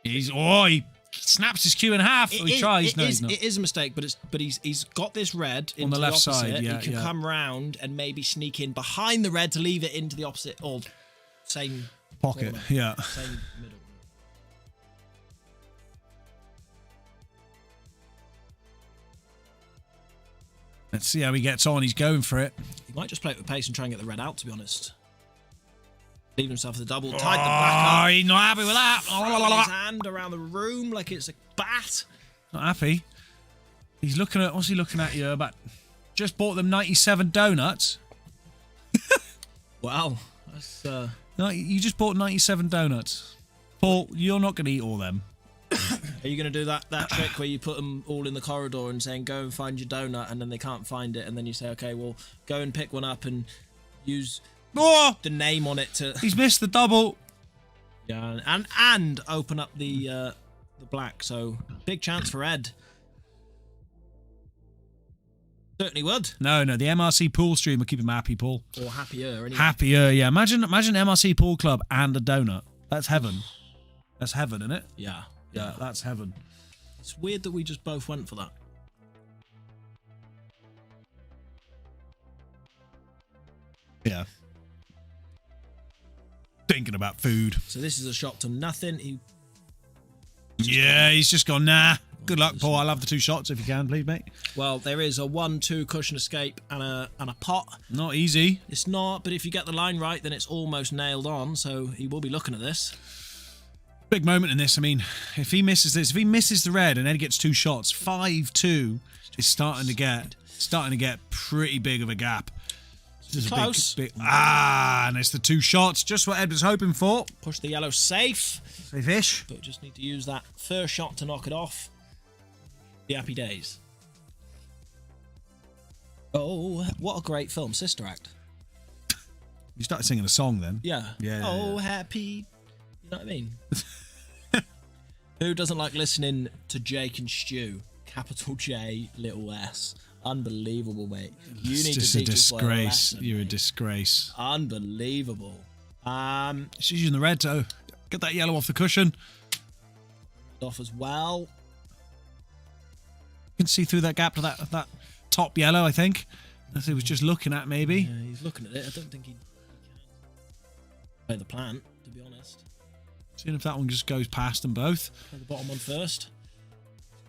He snaps his cue in half. He tries. No, he's not. It is a mistake, but he's got this red into On the left opposite. side. Yeah, he can come round and maybe sneak in behind the red to leave it into the opposite or same pocket. corner, Yeah. same middle. Let's see how he gets on. He's going for it. He might just play it with pace and try and get the red out, to be honest. Leave himself the double. Tied the black up. He's not happy with that. His hand around the room like it's a bat. Not happy. He's looking at... What's he looking at here? About just bought them 97 donuts. Wow. That's... No, you just bought 97 donuts. Paul, you're not going to eat all them. Are you going to do that trick where you put them all in the corridor and saying, go and find your donut, and then they can't find it, and then you say, okay, well, go and pick one up and use the name on it to... He's missed the double. Yeah, and open up the black, so big chance for Ed. Certainly would. No, the MRC Pool stream will keep him happy, Paul. Or happier, anyway. Happier, yeah. Imagine MRC Pool Club and a donut. That's heaven. That's heaven, isn't it? Yeah. Yeah, that's heaven. It's weird that we just both went for that. Yeah. Thinking about food. So this is a shot to nothing. He's just gone, nah. Good luck, Paul. I'll have the 2 shots if you can, please, mate. Well, there is a 1-2 cushion escape and a pot. Not easy. It's not, but if you get the line right, then it's almost nailed on, so he will be looking at this. Big moment in this. I mean, if he misses this, if he misses the red and then he gets 2 shots, 5-2 is starting to get pretty big of a gap. This is close. And it's the 2 shots, just what Ed was hoping for. Push the yellow safe. Safe-ish. But just need to use that first shot to knock it off. The happy days. Oh, what a great film, Sister Act. You started singing a song then. Yeah. Yeah. Oh, happy. You know what I mean? Who doesn't like listening to Jake and Stu? Capital J, little S. Unbelievable, mate. You need to just a teach us well a disgrace. lesson, You're a mate. disgrace. Unbelievable. She's using the red toe. Get that yellow off the cushion. Off as well. You can see through that gap to that top yellow, I think. As he was just looking at, maybe. Yeah, he's looking at it. I don't think he can play the plant, to be honest. Seeing if that one just goes past them both. Play the bottom one first.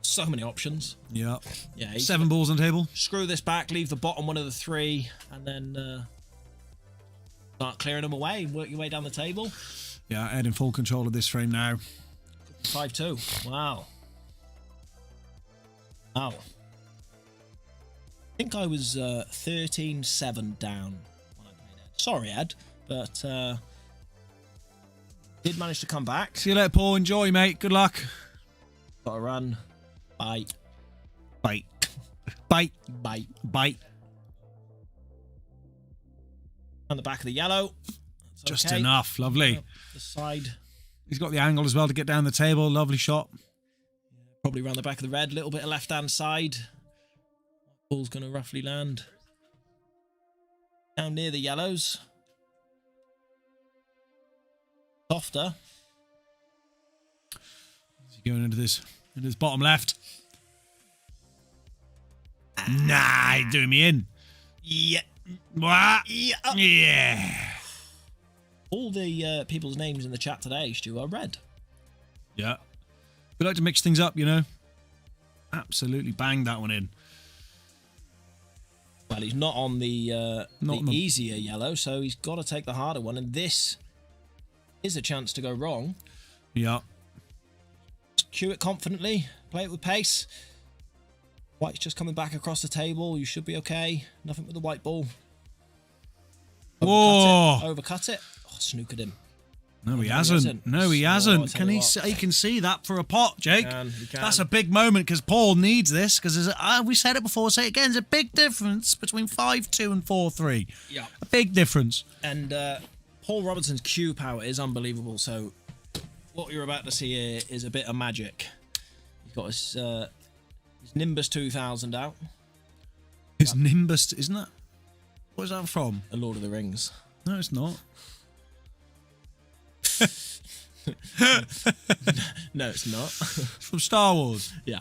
So many options. Yeah. Yeah. 7 balls on the table. Screw this back, leave the bottom one of the 3, and then start clearing them away. Work your way down the table. Yeah, Ed in full control of this frame now. 5-2. Wow. Wow. I think I was 13-7 down when I played Ed. Sorry, Ed, but did manage to come back. See you later, Paul. Enjoy, mate. Good luck. Got to run. Bye. Bite. Bite. Bye. Bite. On the back of the yellow. That's Just okay. enough. Lovely. Up the side. He's got the angle as well to get down the table. Lovely shot. Probably around the back of the red. Little bit of left-hand side. Ball's going to roughly land. Down near the yellows. Softer. Is he going into this bottom left? Nah, he's doing me in. Yeah. What? Yeah. Yeah. All the people's names in the chat today, Stu, are red. Yeah. We like to mix things up, you know. Absolutely banged that one in. Well, he's not on the easier yellow, so he's got to take the harder one, and this is a chance to go wrong. Yeah. cue it confidently. Play it with pace. White's just coming back across the table. You should be okay. Nothing with the white ball. Whoa! Overcut it. Oh, snookered him. No, he hasn't. No, he hasn't. Can he? He can see that for a pot, Jake. He can. That's a big moment because Paul needs this because we said it before. Say it again. There's a big difference between 5-2 and 4-3. Yeah, a big difference. And Paul Robertson's cue power is unbelievable. So what you're about to see here is a bit of magic. He's got his Nimbus 2000 out. His Nimbus, isn't that? What is that from? The Lord of the Rings. No, it's not. No, it's not. It's from Star Wars. Yeah.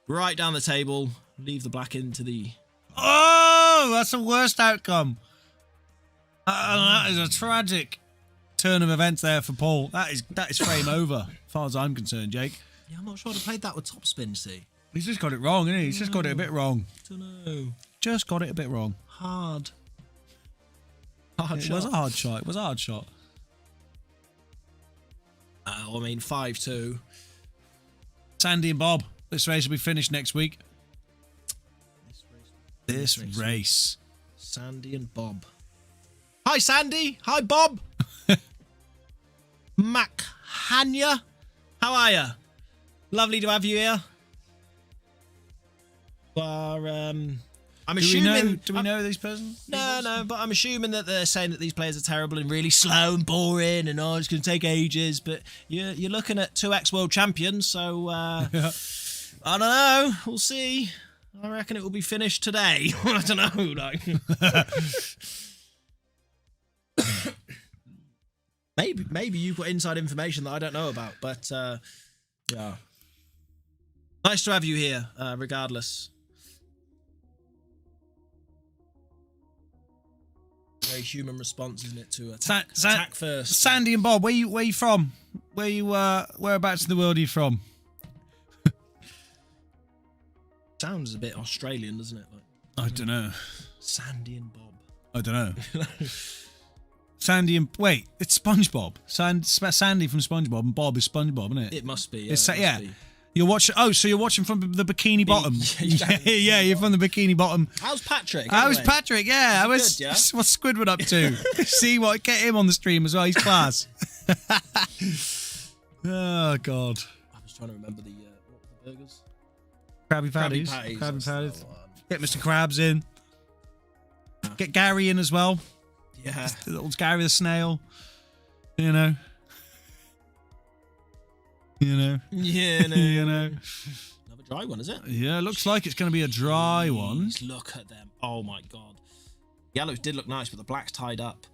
Right down the table. Leave the black into the... Oh, that's the worst outcome. That is a tragic turn of events there for Paul. That is frame over, as far as I'm concerned, Jake. Yeah, I'm not sure I'd have played that with topspin, see. He's just got it wrong, isn't he? He's just got it a bit wrong. Dunno. Just got it a bit wrong. Hard It was a hard shot. It was a hard shot. I mean, 5-2. Sandy and Bob, this race will be finished next week. This race. Sandy and Bob. Hi, Sandy. Hi, Bob. Mac Hanya. How are you? Lovely to have you here. I'm assuming... Do we know these persons? No, but I'm assuming that they're saying that these players are terrible and really slow and boring and it's going to take ages. But you're looking at 2x world champions, so Yeah. I don't know. We'll see. I reckon it will be finished today. I don't know. Like. maybe you've got inside information that I don't know about. But yeah, nice to have you here. Regardless. Very human response, isn't it, to attack first? Sandy and Bob, where you from? Whereabouts in the world are you from? Sounds a bit Australian, doesn't it? Like, I don't know. Sandy and Bob. I don't know. Sandy and wait, it's SpongeBob. Sandy from SpongeBob and Bob is SpongeBob, isn't it? It must be. Yeah, It's, it must be. You're watching. Oh, so you're watching from the Bikini Bottom? Yeah, you're from the Bikini Bottom. How's Patrick? How's Anyway? Patrick? Yeah, I was. good, yeah? What's Squidward up to? Get him on the stream as well. He's class. Oh God. I was trying to remember what were the burgers? Krabby Patties. Krabby Krabby Patties. the one. Get Mr. Krabs in. Get Gary in as well. Yeah. Little Gary the snail. You know. You know. Yeah, no. You know. Another dry one, is it? Yeah, looks like it's going to be a dry one. Jeez, look at them. Oh my God. Yellows did look nice, but the black's tied up.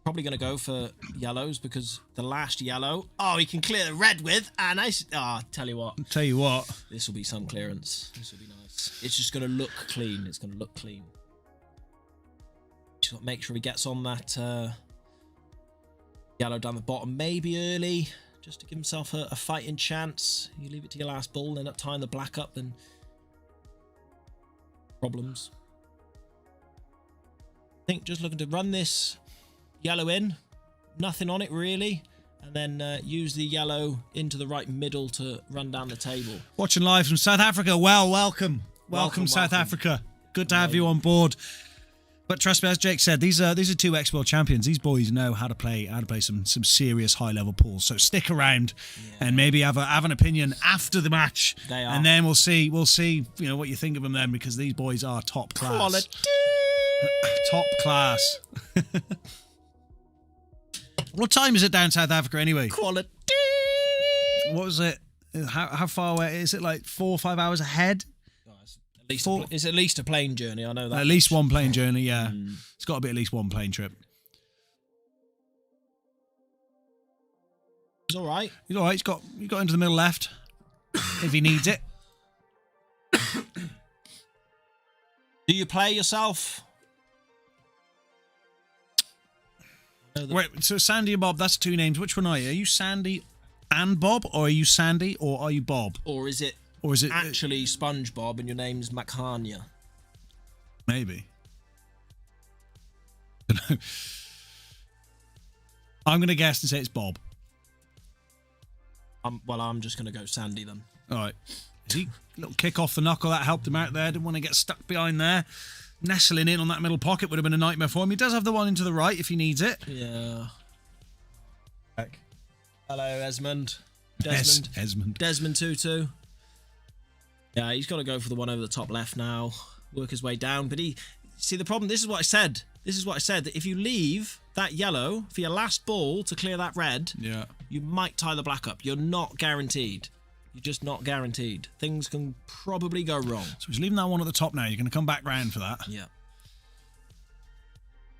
Probably going to go for yellows because the last yellow. Oh, he can clear the red with. And tell you what. Tell you what. This will be some clearance. This will be nice. It's just going to look clean. It's going to look clean. Just got to make sure he gets on that yellow down the bottom. Maybe early. Just to give himself a fighting chance. You leave it to your last ball, then up tying the black up, then problems. I think just looking to run this yellow in, nothing on it really, and then use the yellow into the right middle to run down the table. Watching live from South Africa. Well, welcome South Africa. Good to have you on board. But trust me, as Jake said, these are 2x world champions. These boys know how to play some serious high level pools. So stick around and maybe have an opinion after the match. They are. And then we'll see what you think of them then, because these boys are top class. Quality. Top class. What time is it down South Africa anyway? Quality. What was it? How far away is it? Like 4 or 5 hours ahead? It's at least a plane journey, I know that. At least one plane journey, yeah. It's got to be at least one plane trip. He's all right. He's all right. He's got into the middle left if he needs it. Do you play yourself? Wait, so Sandy and Bob, that's two names. Which one are you? Are you Sandy and Bob, or are you Sandy, or are you Bob? Or is it actually SpongeBob and your name's Macania? Maybe. I don't know. I'm going to guess and say it's Bob. Well, I'm just going to go Sandy then. All right. Little kick off the knuckle. That helped him out there. Didn't want to get stuck behind there. Nestling in on that middle pocket would have been a nightmare for him. He does have the one into the right if he needs it. Yeah. Back. Hello, Esmond. Desmond. 2-2. Yeah, he's got to go for the one over the top left now. Work his way down. But see, the problem, this is what I said. That if you leave that yellow for your last ball to clear that red, you might tie the black up. You're not guaranteed. You're just not guaranteed. Things can probably go wrong. So he's leaving that one at the top now. You're going to come back round for that. Yeah.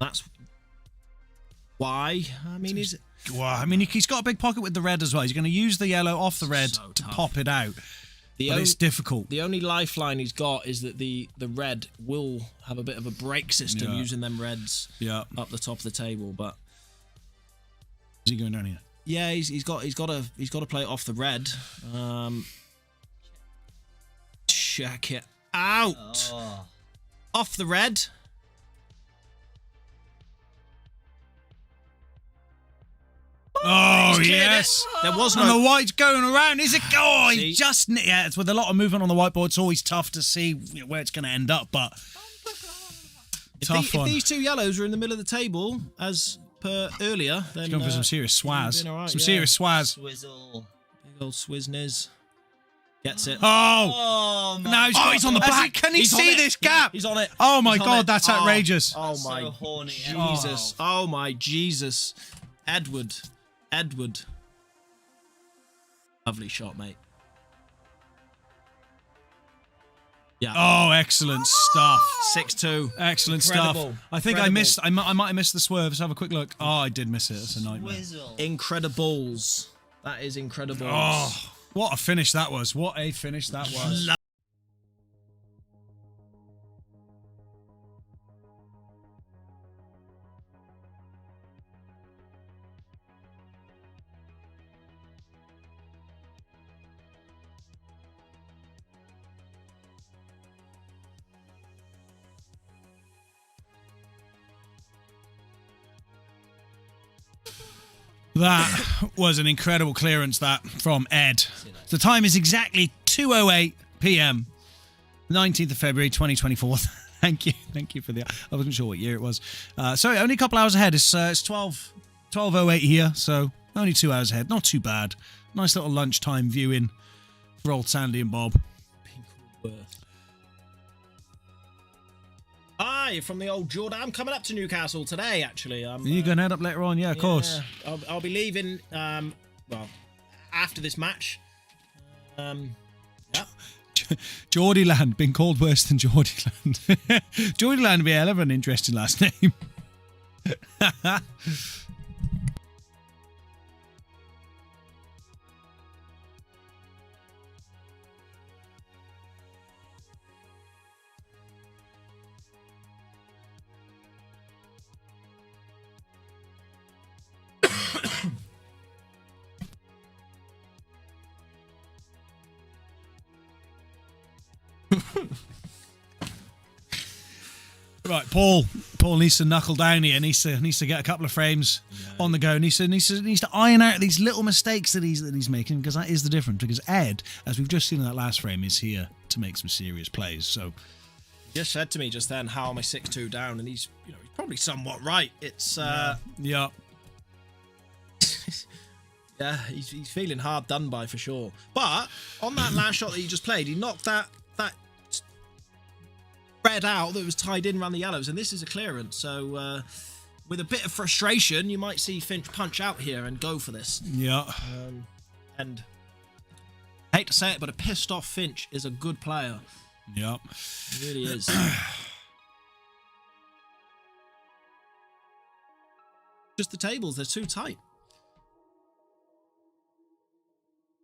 That's why. I mean, he's got a big pocket with the red as well. He's going to use the yellow off the red to pop it out. But it's difficult. The only lifeline he's got is that the red will have a bit of a break system using them reds up the top of the table. But is he going down here? Yeah, he's got to play it off the red. Check it out. Off the red. Oh, yes. There was no... And the white's going around. Is it? Oh, he just... Yeah, it's with a lot of movement on the whiteboard. It's always tough to see where it's going to end up, but... If these two yellows are in the middle of the table, as per earlier, then... He's going for some serious swaz. Right, some serious swaz. Swizzle. Big old Swizniz. Gets it. Oh! No, he's on the back. Can he see this gap? He's on it. Oh, my God, that's outrageous. Oh, my so horny. Jesus. Oh, my Jesus. Edward. Lovely shot, mate. Yeah. Oh, excellent stuff. 6-2. Excellent Incredible. stuff. I think I missed. I might have missed the swerve. Let's have a quick look. Oh, I did miss it. That's a nightmare. Incredibles. That is incredible. Oh, what a finish that was. What a finish that was. That was an incredible clearance, that, from Ed. The time is exactly 2:08 p.m, 19th of February, 2024. Thank you for the... I wasn't sure what year it was. Sorry, only a couple hours ahead. It's 12:08 here, so only 2 hours ahead. Not too bad. Nice little lunchtime viewing for old Sandy and Bob. Hi, from the old Jordan. I'm coming up to Newcastle today, actually. Are you going to head up later on? Yeah, of course. I'll be leaving, well, after this match. Yeah. Geordieland, been called worse than Geordieland. Geordieland would be a hell of an interesting last name. Right, Paul needs to knuckle down here. Needs to get a couple of frames on the go. Needs to iron out these little mistakes that he's making, because that is the difference. Because Ed, as we've just seen in that last frame, is here to make some serious plays. So, he just said to me just then, "How am I 6-2 down?" And he's probably somewhat right. It's yeah. Yeah, he's feeling hard done by for sure. But on that last shot that he just played, he knocked that red out that was tied in around the yellows, and this is a clearance. So with a bit of frustration, you might see Finch punch out here and go for this. Yeah. And I hate to say it, but a pissed off Finch is a good player. Yeah. He really is. Just the tables, they're too tight.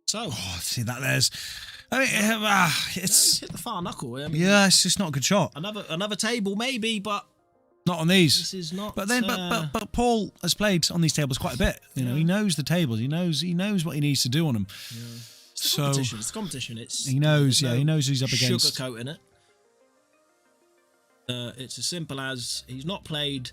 So, see that there's... I mean, it's hit the far knuckle. I mean, yeah, it's just not a good shot. Another table maybe, but not on these. This is not. But then, but Paul has played on these tables quite a bit. You know, he knows the tables. He knows what he needs to do on them. Yeah. It's competition. It's competition. He knows. Yeah, he knows who he's up against. Sugarcoating it. It's as simple as he's not played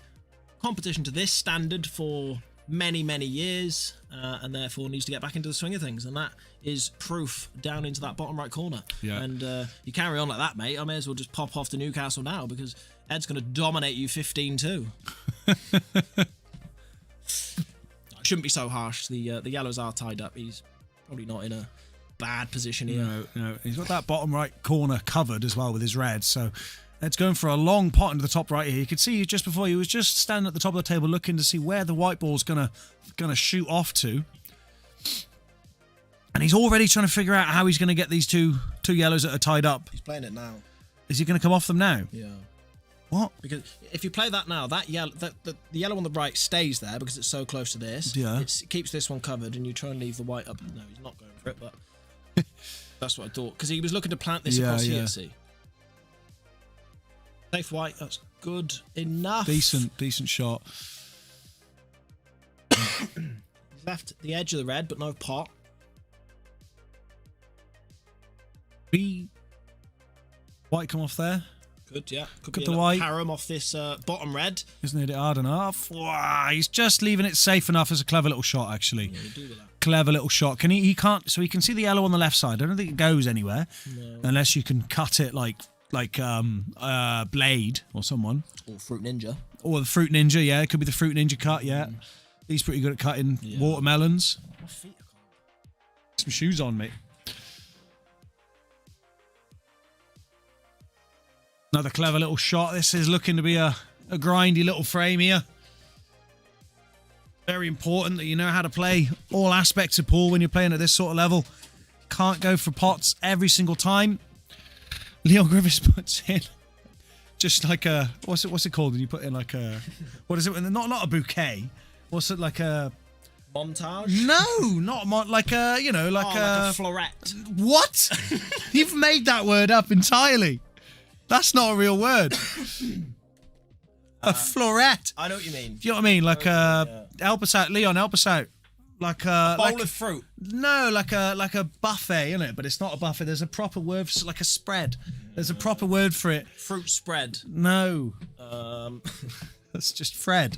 competition to this standard for many, many years, and therefore needs to get back into the swing of things. And that is proof down into that bottom right corner. Yeah. And you carry on like that, mate, I may as well just pop off to Newcastle now, because Ed's going to dominate you 15-2. Shouldn't be so harsh. The yellows are tied up. He's probably not in a bad position here. No. He's got that bottom right corner covered as well with his red. So Ed's going for a long pot into the top right here. You could see just before he was just standing at the top of the table looking to see where the white ball's gonna shoot off to. And he's already trying to figure out how he's going to get these two yellows that are tied up. He's playing it now. Is he going to come off them now? Yeah. What? Because if you play that now, that yellow, the yellow on the right stays there because it's so close to this. Yeah. It keeps this one covered, and you try and leave the white up. No, he's not going for it, but that's what I thought. Because he was looking to plant this across here, see. Safe white, that's good enough. Decent shot. He's left the edge of the red, but no pot. White come off there. Good, yeah. Could Good be the a white. harem off this bottom red. Isn't it hard enough? Wow, he's just leaving it safe enough. It's a clever little shot, actually. Yeah, you do with that. Clever little shot. Can he can't, so he can see the yellow on the left side. I don't think it goes anywhere. No. Unless you can cut it like Blade or someone. Or Fruit Ninja. Or the Fruit Ninja, yeah. It could be the Fruit Ninja cut, yeah. He's pretty good at cutting watermelons. My feet are cold. Some shoes on, mate. Another clever little shot. This is looking to be a grindy little frame here. Very important that you know how to play all aspects of pool when you're playing at this sort of level. Can't go for pots every single time. Leon Griffiths puts in just like a what's it called when you put in like a what is it? Not a bouquet. What's it like a montage? No, not like a like a floret. What? You've made that word up entirely. That's not a real word. A floret. I know what you mean. Do you know what I mean? Like help us out, Leon. Help us out. Like a bowl of fruit. No, like a buffet, isn't it? But it's not a buffet. There's a proper word for like a spread. There's a proper word for it. Fruit spread. No. That's just Fred.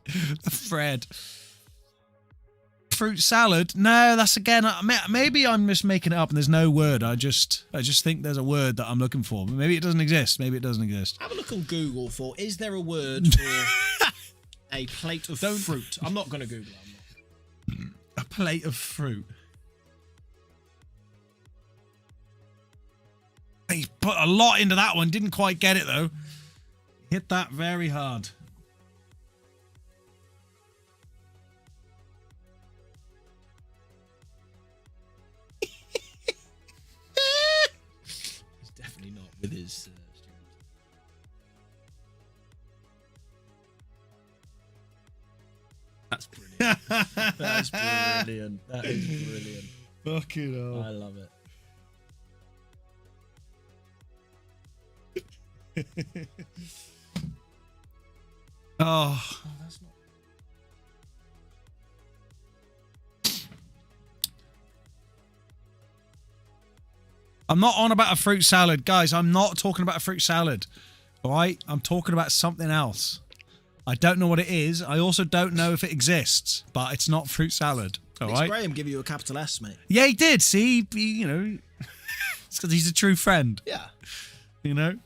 The Fred. Fruit salad? No, that's again. Maybe I'm just making it up, and there's no word. I just think there's a word that I'm looking for. Maybe it doesn't exist. Maybe it doesn't exist. Have a look on Google for. Is there a word for a plate of fruit? I'm not going to Google it. A plate of fruit. He put a lot into that one. Didn't quite get it though. Hit that very hard. He's definitely not with his student. That's brilliant. That's brilliant. That is brilliant. Fucking hell. I love it. Oh. That's not... I'm not on about a fruit salad, guys. I'm not talking about a fruit salad. All right? I'm talking about something else. I don't know what it is. I also don't know if it exists, but it's not fruit salad. All right? Graham give you a capital S, mate. Yeah, he did. See, you know, it's because he's a true friend. Yeah. You know?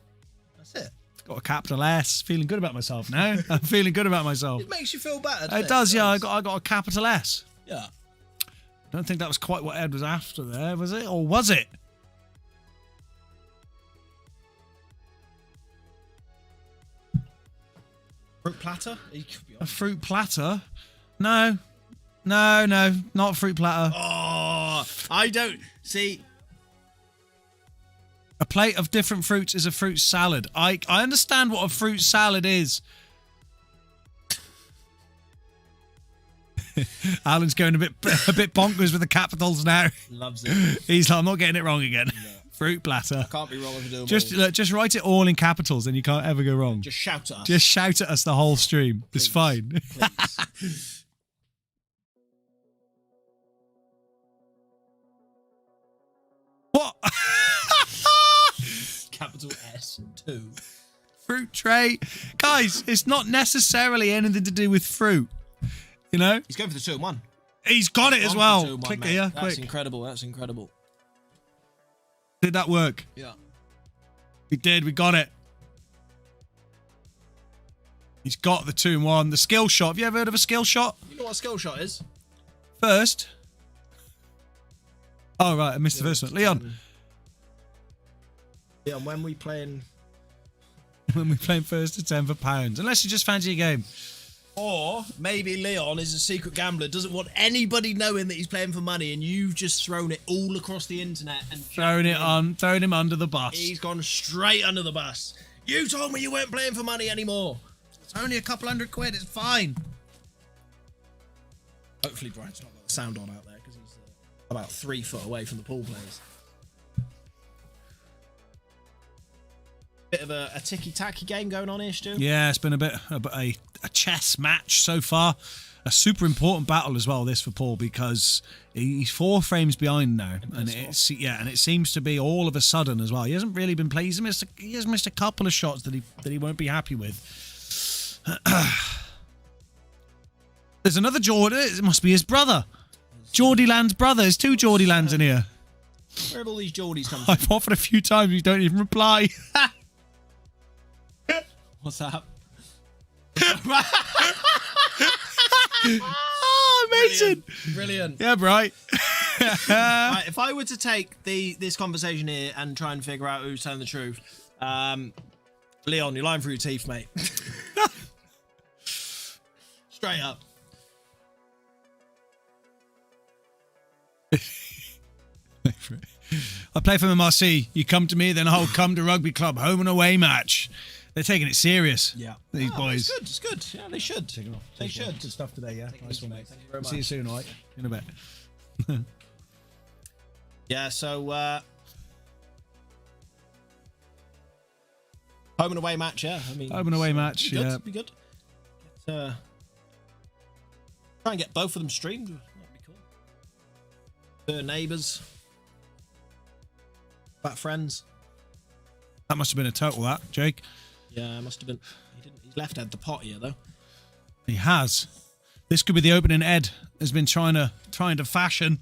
That's it. Got a capital S. Feeling good about myself now. I'm feeling good about myself. It makes you feel better. It does, yeah. I got a capital S. Yeah. I don't think that was quite what Ed was after there, was it? Or was it? Fruit platter? A fruit platter? No. No, not a fruit platter. Oh, I don't see. A plate of different fruits is a fruit salad. I understand what a fruit salad is. Alan's going a bit bonkers with the capitals now. Loves it. He's like, I'm not getting it wrong again. No. Fruit platter. Can't be wrong if you do Just write it all in capitals and you can't ever go wrong. Just shout at us. Just shout at us the whole stream. Please. It's fine. Please. What? Capital S2. Fruit tray. Guys, it's not necessarily anything to do with fruit. You know? He's going for the 2-1. He's got it as On well. for 2-1, Click mate. here, That's quick. incredible. That's incredible. Did that work? Yeah. We did. We got it. He's got the 2-1. The skill shot. Have you ever heard of a skill shot? You know what a skill shot is? First. Oh, right. I missed the first one. Leon. Leon, when we playing... When we playing first to 10 for pounds. Unless you just fancy a game. Or maybe Leon is a secret gambler, doesn't want anybody knowing that he's playing for money, and you've just thrown it all across the internet and Throwing him under the bus. he's gone straight under the bus. You told me you weren't playing for money anymore. It's only a couple £100. It's fine. Hopefully Brian's not got the sound on out there because he's about 3 foot away from the pool players. Bit of a ticky-tacky game going on here, Stu. Yeah, it's been a bit a chess match so far. A super important battle as well, this for Paul, because he's 4 frames behind now, and it seems to be all of a sudden as well. He hasn't really been playing. He has missed a couple of shots that he won't be happy with. There's another Geordie. It must be his brother, Geordie Land's brother. There's 2 Geordie Lands in here. Where have all these Geordies come from? I've offered a few times. You don't even reply. What's that? Oh, amazing! Brilliant. Yeah, right. Right, if I were to take this conversation here and try and figure out who's telling the truth, Leon, you're lying through your teeth, mate. Straight up. I play for MRC. You come to me, then I'll come to rugby club. Home and away match. They're taking it serious. Yeah. These boys. It's good. Yeah, they should. They should. Good stuff today, yeah. Nice one, mate. Thank you very much. See you soon, all right? In a bit. Yeah, so home and away match, yeah. I mean, Home and away match, be good, yeah. Be good. Try and get both of them streamed. That'd be cool. Their neighbours, fat friends. That must have been a total, that, Jake. Yeah, it must have been. He's left Ed the pot here though. He has. This could be the opening Ed has been trying to fashion.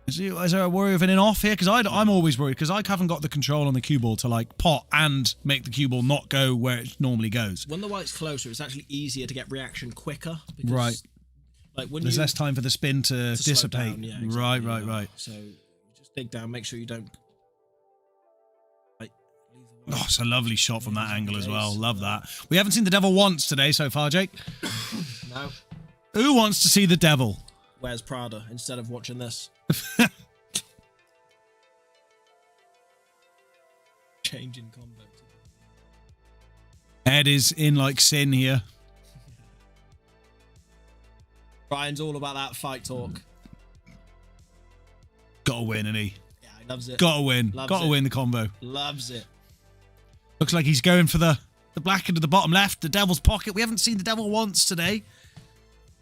Is there a worry of an in-off here? Because I'm always worried because I haven't got the control on the cue ball to like pot and make the cue ball not go where it normally goes. When the white's closer, it's actually easier to get reaction quicker. Because, Right. Like when There's less time for the spin to slow dissipate. down, yeah, exactly, Right. So just dig down, make sure you don't. Oh, it's a lovely shot from that angle as well. Love that. We haven't seen the devil once today so far, Jake. No. Who wants to see the devil? Where's Prada instead of watching this? Changing combo. Ed is in like sin here. Brian's all about that fight talk. Got to win, and he Yeah, he loves it. got to win. Loves Got to it. win the combo. Loves it. Looks like he's going for the black into the bottom left, the devil's pocket. We haven't seen the devil once today.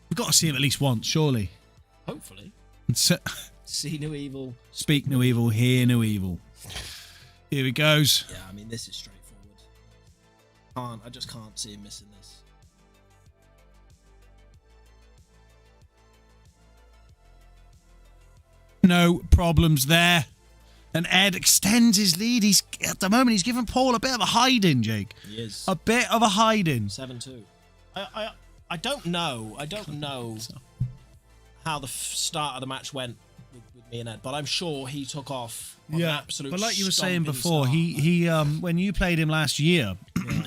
We've got to see him at least once, surely. Hopefully. And See no evil. speak no evil, hear no evil. Here he goes. Yeah, I mean, this is straightforward. I just can't see him missing this. No problems there. And Ed extends his lead. At the moment, he's given Paul a bit of a hide-in, Jake. He is. A bit of a hide-in. 7-2. I don't know. I don't know how the start of the match went with me and Ed, but I'm sure he took off on an absolute but like you were saying stomping before, start. he when you played him last year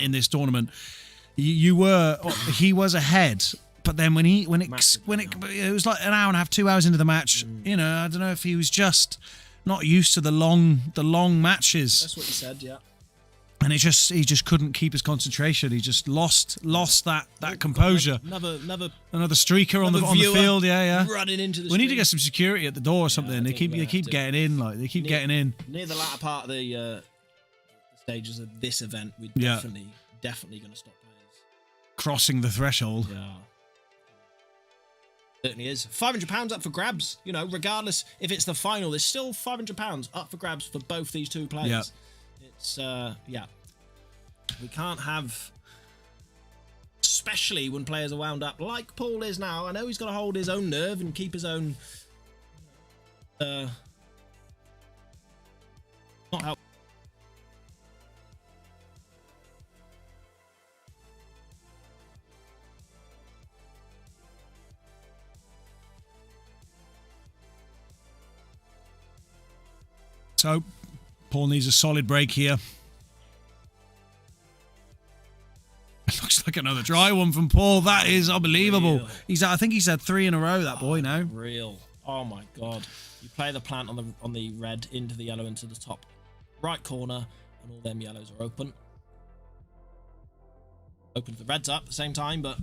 in this tournament, he was ahead. But then when it was like an hour and a half, 2 hours into the match, you know, I don't know if he was just not used to the long matches. That's what you said, yeah. And he just couldn't keep his concentration. He just lost that composure. Another Streaker on the viewer field, yeah. running into the We need to street. get some security at the door or something. They keep getting in, like they keep getting in. Near the latter part of the stages of this event, we're definitely going to stop players. Crossing the threshold. Yeah. Certainly is. £500 up for grabs. You know, regardless if it's the final, there's still £500 up for grabs for both these two players. Yeah. It's we can't have especially when players are wound up like Paul is now. I know he's got to hold his own nerve and keep his own not help. So Paul needs a solid break here. Looks like another dry one from Paul. That is unbelievable. Real. I think he's had 3 in a row, that boy now. Real. Oh my god. You play the plant on the red into the yellow into the top right corner, and all them yellows are open. Opens the reds up at the same time, but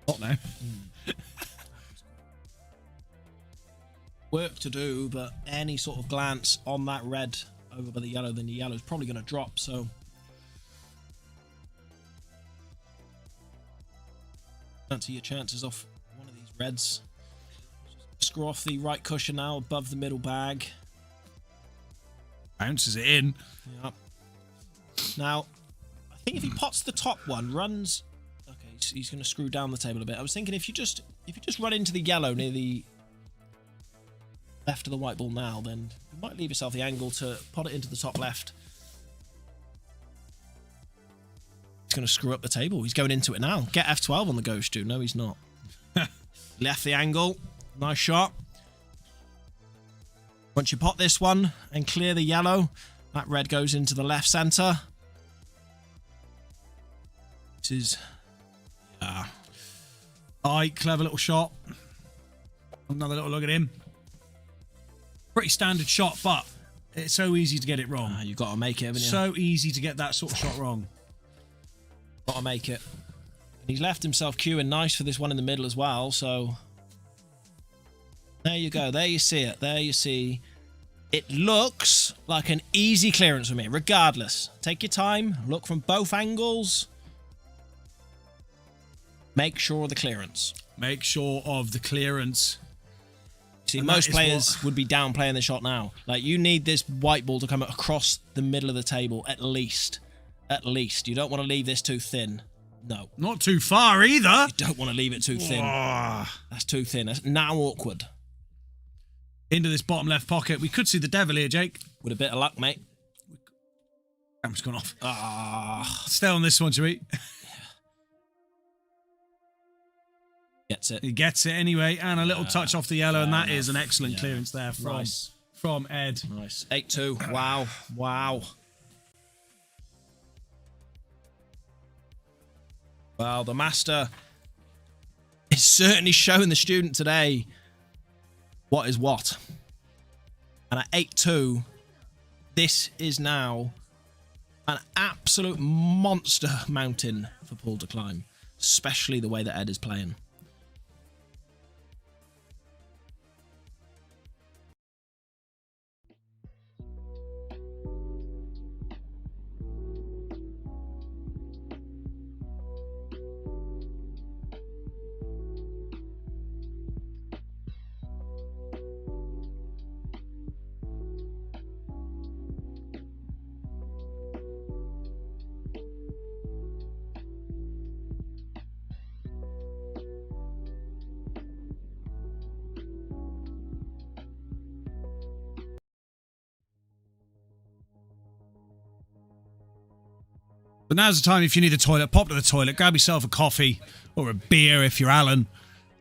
What now? work to do, but any sort of glance on that red over by the yellow, then the yellow is probably going to drop, so fancy your chances off one of these reds. Screw off the right cushion now above the middle bag. Bounces it in. Yep. Now, I think if he pots the top one, runs... Okay, he's going to screw down the table a bit. I was thinking if you just run into the yellow near the left of the white ball now, then you might leave yourself the angle to pot it into the top left. He's going to screw up the table. He's going into it now. Get F12 on the go, Stu. No, he's not. Left the angle. Nice shot. Once you pot this one and clear the yellow, that red goes into the left centre. This is... Aye, clever little shot. Another little look at him. Pretty standard shot, but it's so easy to get it wrong. You've got to make it, haven't you? So easy to get that sort of shot wrong. Got to make it. And he's left himself queuing nice for this one in the middle as well, so... There you go. There you see it. There you see. It looks like an easy clearance for me, regardless. Take your time. Look from both angles. Make sure of the clearance. Make sure of the clearance. See, And most that is players would be down playing the shot now. Like, you need this white ball to come across the middle of the table, at least. At least. You don't want to leave this too thin. No. Not too far either. You don't want to leave it too thin. That's too thin. That's now awkward. Into this bottom left pocket. We could see the devil here, Jake. With a bit of luck, mate. Camera's gone off. Ah, Stay on this one, shall we? gets it. He gets it anyway, and a little touch off the yellow, and that is an excellent Yeah. clearance there from Ed. Nice. 8-2. Wow. Wow. Well, the master is certainly showing the student today what is what. And at 8-2, this is now an absolute monster mountain for Paul to climb, especially the way that Ed is playing. But now's the time if you need a toilet, pop to the toilet, grab yourself a coffee or a beer if you're Alan.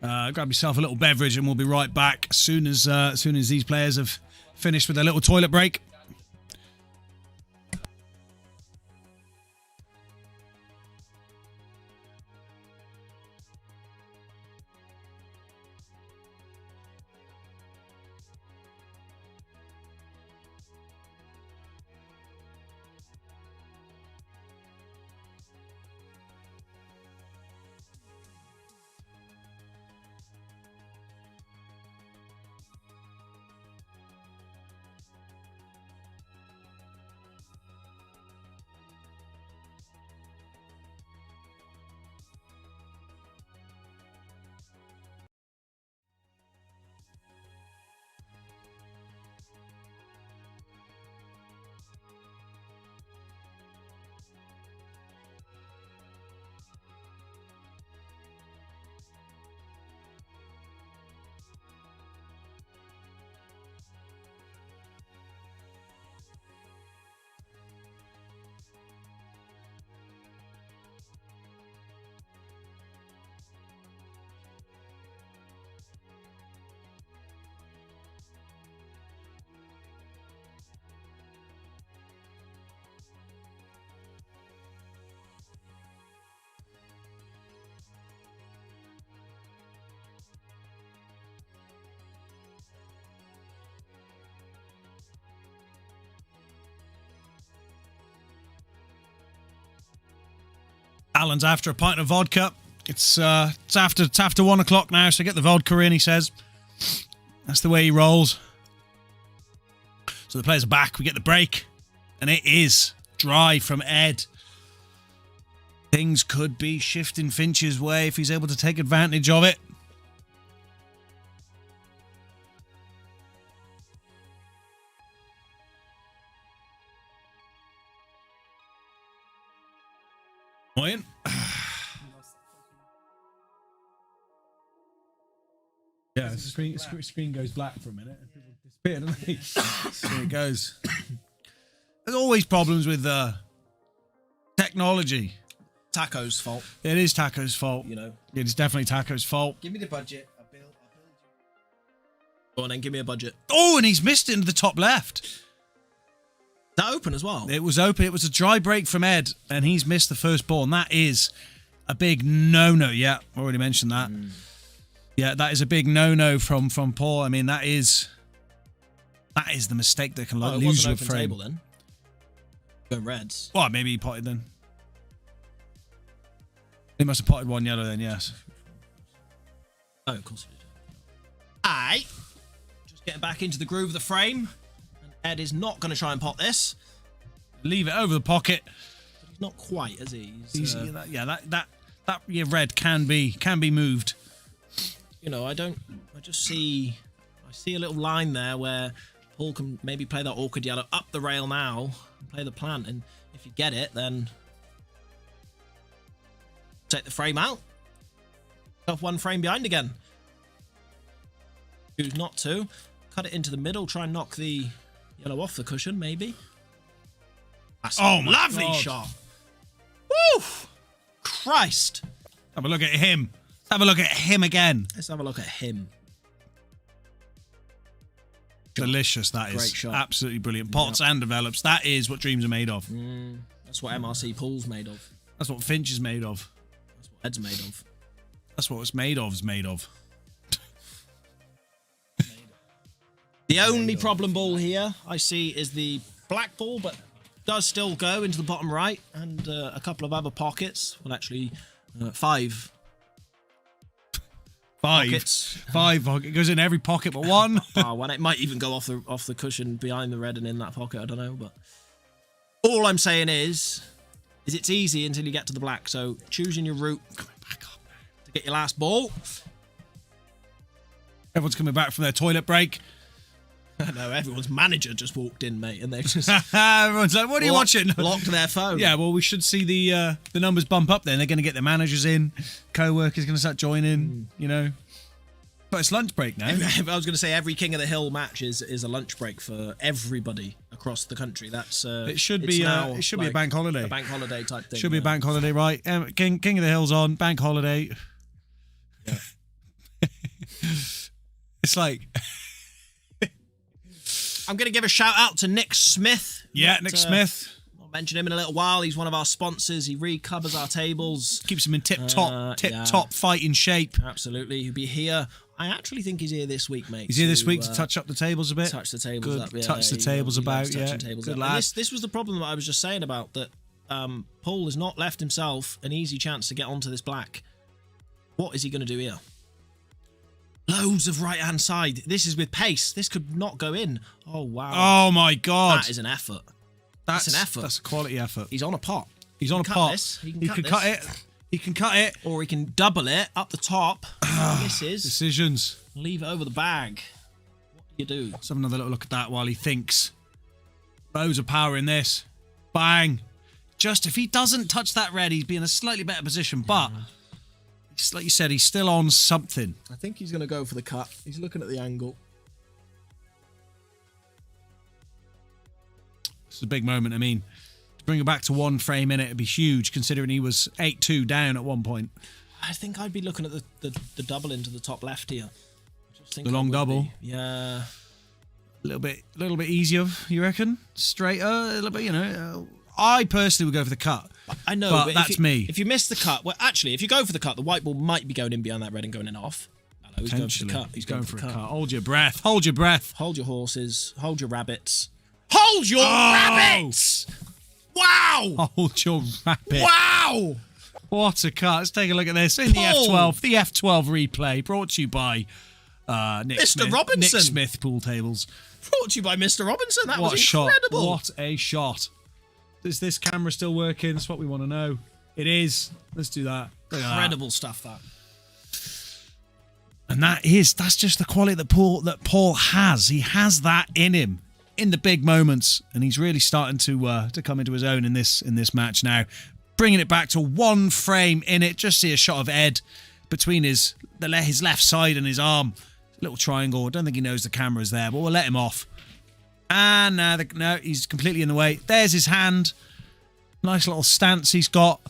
Grab yourself a little beverage and we'll be right back as soon as these players have finished with their little toilet break. Alan's after a pint of vodka. It's after 1 o'clock now, so get the vodka in, he says. That's the way he rolls. So the players are back. We get the break. And it is dry from Ed. Things could be shifting Finch's way if he's able to take advantage of it. Point. Yeah, the screen goes black for a minute. Disappear, doesn't it? So it goes. There's always problems with technology. Taco's fault. It is Taco's fault. You know. It is definitely Taco's fault. Give me the budget. I'll build you. Go on then, give me a budget. Oh, and he's missed it into the top left. Is that open as well? It was open. It was a dry break from Ed, and he's missed the first ball, and that is a big no-no. Yeah, already mentioned that. Yeah, that is a big no-no from Paul. I mean, that is the mistake that can lose you a open frame. Table then. Going reds. Well, maybe he potted then. He must have potted one yellow then, yes. Oh, of course he did. Aye. Just getting back into the groove of the frame. And Ed is not going to try and pot this. Leave it over the pocket. But he's not quite, is he? That red can be moved. You know, I see a little line there where Paul can maybe play that awkward yellow up the rail now and play the plant. And if you get it, then take the frame out. Off one frame behind again. Choose not to. Cut it into the middle. Try and knock the yellow off the cushion, maybe. That's a lovely shot. Woo! Christ. Have a look at him. Have a look at him again. Let's have a look at him. Delicious, that is. Great shot. Absolutely brilliant. Pots and develops. That is what dreams are made of. That's what MRC Pool's made of. That's what Finch is made of. That's what Ed's made of. That's what it's made of is made of. The only problem ball here I see is the black ball, but does still go into the bottom right and a couple of other pockets. Well, actually, 5 pockets. 5 pocket. It goes in every pocket but one. One. It might even go off the cushion behind the red and in that pocket. I don't know, but all I'm saying is it's easy until you get to the black. So choosing your route to get your last ball. Everyone's coming back from their toilet break. No, everyone's manager just walked in, mate, and they just everyone's like, "What are you watching?" Locked their phone. Yeah, well, we should see the numbers bump up. Then they're going to get the managers in, co-workers going to start joining. You know, but it's lunch break now. I was going to say every King of the Hill match is a lunch break for everybody across the country. That's it should be a bank holiday, a bank holiday type thing. Should be a bank holiday, right? King of the Hill's on bank holiday. Yeah. It's like. I'm going to give a shout out to Nick Smith. Yeah, Nick Smith. I'll mention him in a little while. He's one of our sponsors. He recovers our tables. Keeps them in tip-top fighting shape. Absolutely. He'll be here. I actually think he's here this week, mate. He's here this week to touch up the tables a bit. Touch the tables up. Yeah, touch the tables about, yeah. Tables Good up. lad. This was the problem that I was just saying about that Paul has not left himself an easy chance to get onto this black. What is he going to do here? Loads of right-hand side. This is with pace. This could not go in. Oh, wow. Oh, my God. That is an effort. That's an effort. That's a quality effort. He's on a pot. He's on a pot. He can cut it. He can cut it. Or he can double it up the top. Misses. Decisions. Leave it over the bag. What do you do? Let's have another little look at that while he thinks. Loads of power in this. Bang. Just if he doesn't touch that red, he'd be in a slightly better position. But... just like you said, he's still on something. I think he's going to go for the cut. He's looking at the angle. This is a big moment. I mean, to bring it back to one frame in it would be huge, considering he was 8-2 down at one point. I think I'd be looking at the double into the top left here. The long double. Yeah. A little bit easier, you reckon? Straighter, a little bit, you know. I personally would go for the cut. I know, but that's me. If you miss the cut, well, actually, if you go for the cut, the white ball might be going in behind that red and going in off. No, he's going for the cut. He's going for a cut. Hold your breath. Hold your breath. Hold your horses. Hold your rabbits. Hold your rabbits! Wow! Hold your rabbit. Wow! What a cut. Let's take a look at this. In the Paul. F12 replay brought to you by Nick Mr. Smith, Robinson. Nick Smith Pool Tables. Brought to you by Mr. Robinson. That What was a shot. incredible. What a shot. Is this camera still working? That's what we want to know. It is. Let's do that. Look at that. Incredible stuff, that. And that's just the quality that Paul has. He has that in him in the big moments, and he's really starting to come into his own in this match now. Bringing it back to one frame in it. Just see a shot of Ed between his left side and his arm. Little triangle. I don't think he knows the camera's there, but we'll let him off. And now no, he's completely in the way. There's his hand. Nice little stance he's got.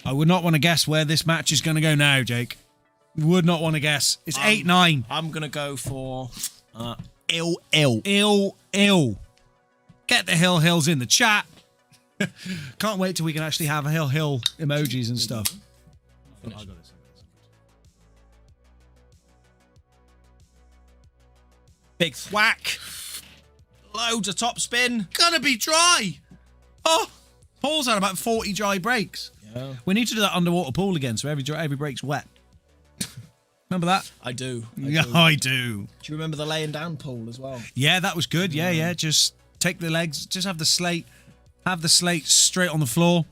I would not want to guess where this match is going to go now, Jake. Would not want to guess. It's 8-9. I'm going to go for Ill. Get the hills in the chat. Can't wait till we can actually have hill emojis and stuff. I got it. big thwack. Loads of top spin. Gonna be dry. Oh, Paul's had about 40 dry breaks. Yeah. We need to do that underwater pool again, so every break's wet. Remember that? I do. Yeah, I do. Do you remember the laying down pool as well? Yeah, that was good. Yeah. Just take the legs. Just have the slate straight on the floor.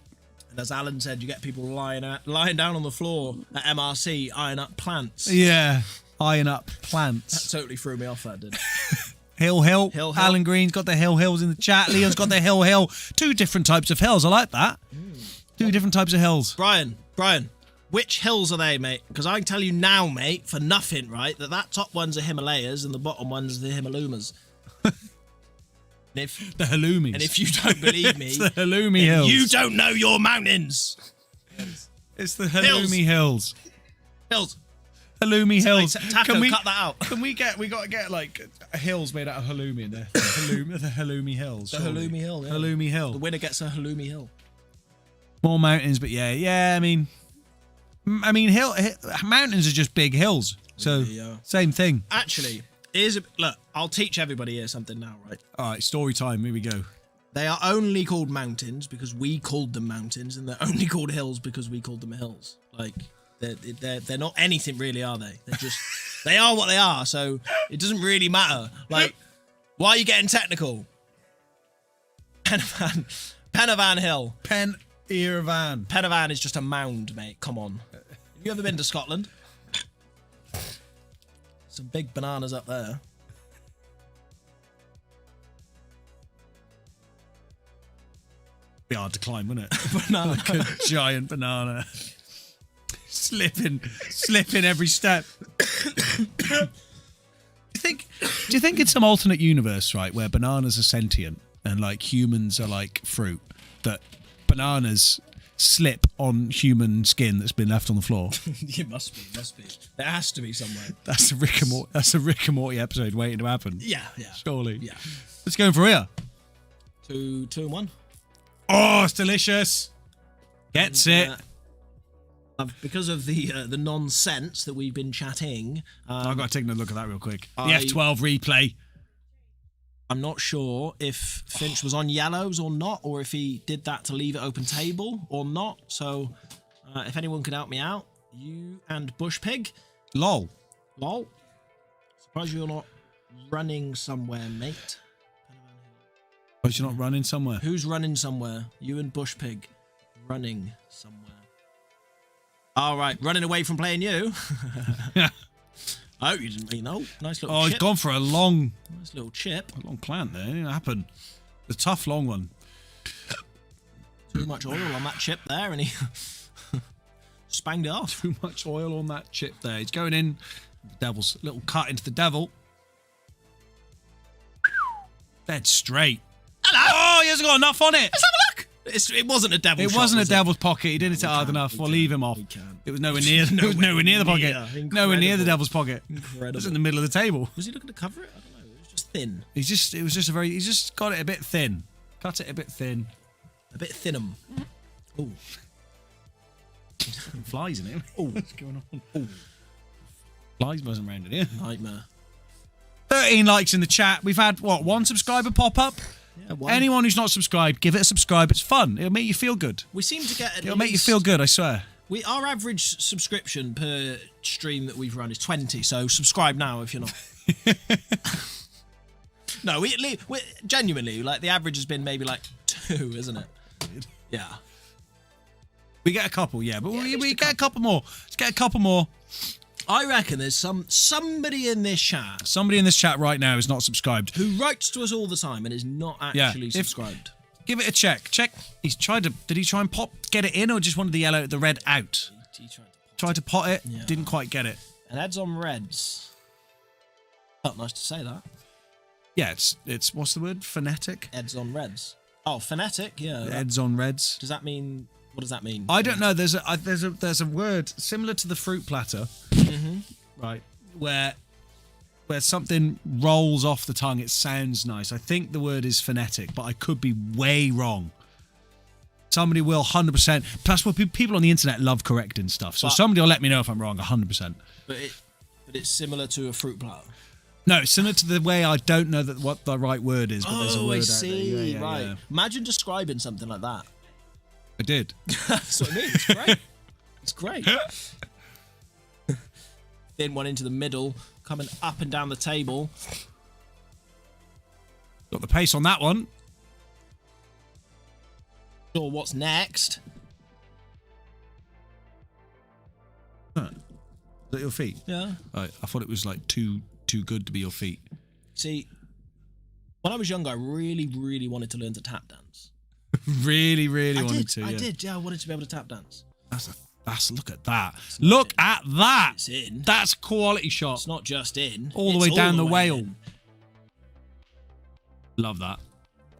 And as Alan said, you get people lying down on the floor at MRC, eyeing up plants. Yeah, eyeing up plants. That totally threw me off, that did. Hill. Alan Green's got the hills in the chat. Leon's got the hill. Two different types of hills. I like that. Two different types of hills. Brian, which hills are they, mate? Because I can tell you now, mate, for nothing, right, that top one's the Himalayas and the bottom one's the Himalumas. The Halloumis. And if you don't believe me, It's the Halloumi Hills. you don't know your mountains. It's the Halloumi Hills. Hills. Halloumi Hills. Taco, cut that out. Can we got to get like hills made out of halloumi in there. The Halloumi Hills. The surely. Halloumi Hill, yeah. Halloumi Hill. The winner gets a Halloumi Hill. More mountains, but yeah. I mean, mountains are just big hills. So Yeah. same thing. Actually, look, I'll teach everybody here something now, right? All right, story time. Here we go. They are only called mountains because we called them mountains, and they're only called hills because we called them hills. Like, they're not anything really, are they? They're just, they are what they are, so it doesn't really matter. Like, why are you getting technical? Penavan Hill. Penavan. Penavan is just a mound, mate. Come on. Have you ever been to Scotland? Some big bananas up there. Be hard to climb, wouldn't it? Banana. Like a giant banana. Slipping every step. Do you think it's some alternate universe, right, where bananas are sentient and like humans are like fruit, that bananas slip on human skin that's been left on the floor? It must be. There has to be somewhere. That's a Rick and Morty episode waiting to happen. Yeah. Surely. Yeah. Let's go for here. 2-1. Oh, it's delicious. Gets it. Because of the nonsense that we've been chatting, I've got to take a look at that real quick. The I- F12 replay. I'm not sure if Finch was on yellows or not, or if he did that to leave it open table or not. So if anyone could help me out, you and Bush Pig. Lol. Surprised you're not running somewhere, mate. But you're not running somewhere. Who's running somewhere? You and Bush Pig running somewhere. All right, running away from playing you. Oh, you didn't mean no. Nice little Oh, chip. he's gone for a long Nice little chip. plant there. It didn't happen. The tough long one. Too much oil on that chip there, and he spanged it off. Too much oil on that chip there. He's going in. The devil's little cut into the devil. Dead straight. Hello. Oh, he hasn't got enough on it. Let's have a look. It wasn't a devil. It shot, wasn't a was devil's pocket. He didn't hit it hard enough. We'll leave him off. We can. It was nowhere near. It was nowhere near the pocket. Nowhere near the Incredible. devil's pocket. It Incredible. was in the middle of the table. Was he looking to cover it? I don't know. It was just thin. He's just got it a bit thin. Cut it a bit thin. A bit thinum. Oh. Flies in it. Oh. What's going on? Flies buzzing around in here. Nightmare. 13 likes in the chat. We've had, what, 1 subscriber pop up? Yeah, one. Anyone who's not subscribed, give it a subscribe. It's fun. It'll make you feel good. We seem to get It'll make you feel good, I swear. Our average subscription per stream that we've run is 20, so subscribe now if you're not. No, we genuinely, like, the average has been maybe like 2, isn't it? Yeah. We get a couple, yeah, but Yeah, we get a couple more. Let's get a couple more. I reckon there's somebody in this chat Somebody in this chat right now is not subscribed. who writes to us all the time and is not actually subscribed. Give it a check. Check. He's tried to. Did he try and get it in, or just wanted the red out? He Tried to pot it. Yeah. Didn't quite get it. And heads on reds. Felt nice to say that. Yeah, it's what's the word? Phonetic. Heads on reds. Oh, phonetic. Yeah. Heads on reds. Does that mean? What does that mean? I don't know. There's a word similar to the fruit platter, right? Where something rolls off the tongue. It sounds nice. I think the word is phonetic, but I could be way wrong. Somebody will 100%. Plus, what people on the internet love correcting stuff. So somebody will let me know if I'm wrong 100%. But it's similar to a fruit platter. No, it's similar to the way I don't know what the right word is, but there's a word I out there. see. Yeah, right. yeah. Imagine describing something like that. I did. That's what I mean. It's great. It's great. Thin one into the middle, coming up and down the table. Got the pace on that one. Sure, what's next? Huh. Is that your feet? Yeah. I thought it was like too good to be your feet. See, when I was younger, I really, really wanted to learn to tap dance. really wanted to. I Yeah. did. Yeah, I wanted to be able to tap dance. That's look at that. Look at that. It's in. That's a quality shot. It's not just in. All the it's way down the way whale. in. Love that.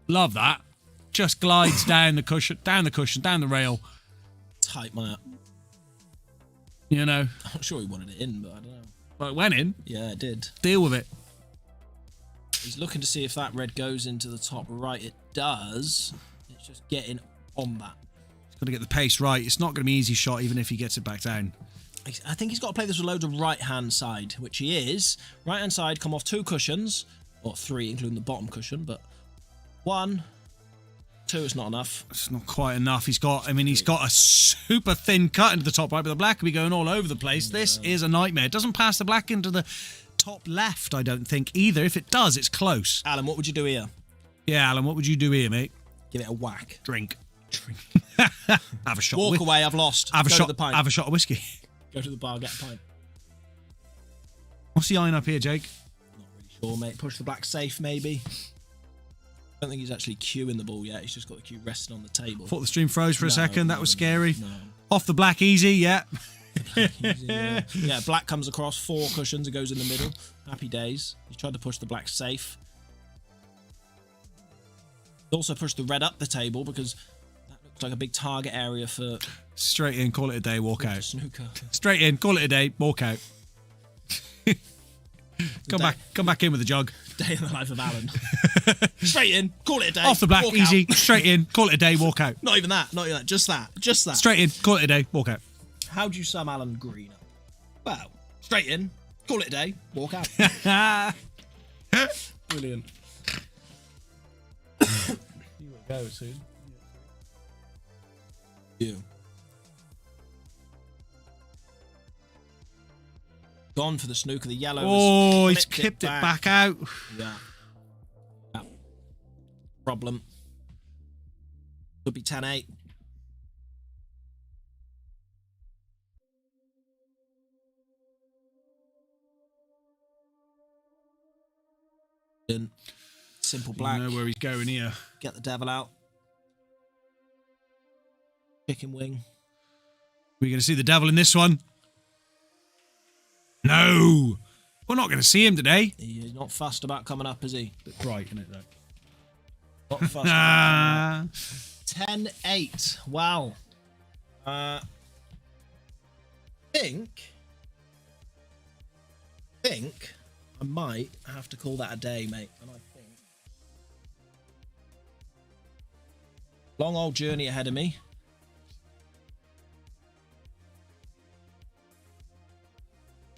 Love that. Just glides down the cushion, down the rail. Tight my up. You know. I'm not sure he wanted it in, but I don't know. Well, it went in. Yeah, it did. Deal with it. He's looking to see if that red goes into the top right. It does. It's just getting on that. He's got to get the pace right. It's not going to be an easy shot, even if he gets it back down. I think he's got to play this with loads of right-hand side, which he is. Right-hand side, come off 2 cushions. Or 3, including the bottom cushion, but 1, 2 is not enough. It's not quite enough. He's got a super thin cut into the top right, but the black will be going all over the place. Yeah. This is a nightmare. It doesn't pass the black into the top left, I don't think, either. If it does, it's close. Alan, what would you do here? Yeah, Alan, what would you do here, mate? Give it a whack. Drink. Have a shot. Walk away, I've lost. Have a Go shot. to the pint. Have a shot of whiskey. Go to the bar, get a pint. What's the iron up here, Jake? Not really sure, mate. Push the black safe, maybe. I don't think he's actually cueing the ball yet. He's just got the cue resting on the table. Thought the stream froze for a second. That was scary. No. Off the black, easy, yeah. Yeah, black comes across 4 cushions and goes in the middle. Happy days. He's tried to push the black safe. He also pushed the red up the table because that looks like a big target area for Straight in, call it a day, walk out. snooker. Straight in, call it a day, walk out. Come back in with a jug. Day in the life of Alan. Straight in, call it a day. Off the black, walk easy. out. Straight in, call it a day, walk out. Not even that. Not even that. Just that. Just that. Straight in, call it a day, walk out. How do you sum Alan Green up? Well, straight in, call it a day, walk out. Brilliant. You will go soon. You. Gone for the snooker. The yellow. Oh, has he's clipped kipped it back out. Yeah. Yeah. Problem. Could be 10-8. Simple black. You know where he's going here. Get the devil out. Chicken wing. We're going to see the devil in this one. No. We're not going to see him today. He's not fussed about coming up, is he? Bit bright, isn't it, though? Not fussed about coming up. 10-8. Wow. Think I might have to call that a day, mate. And I think long old journey ahead of me.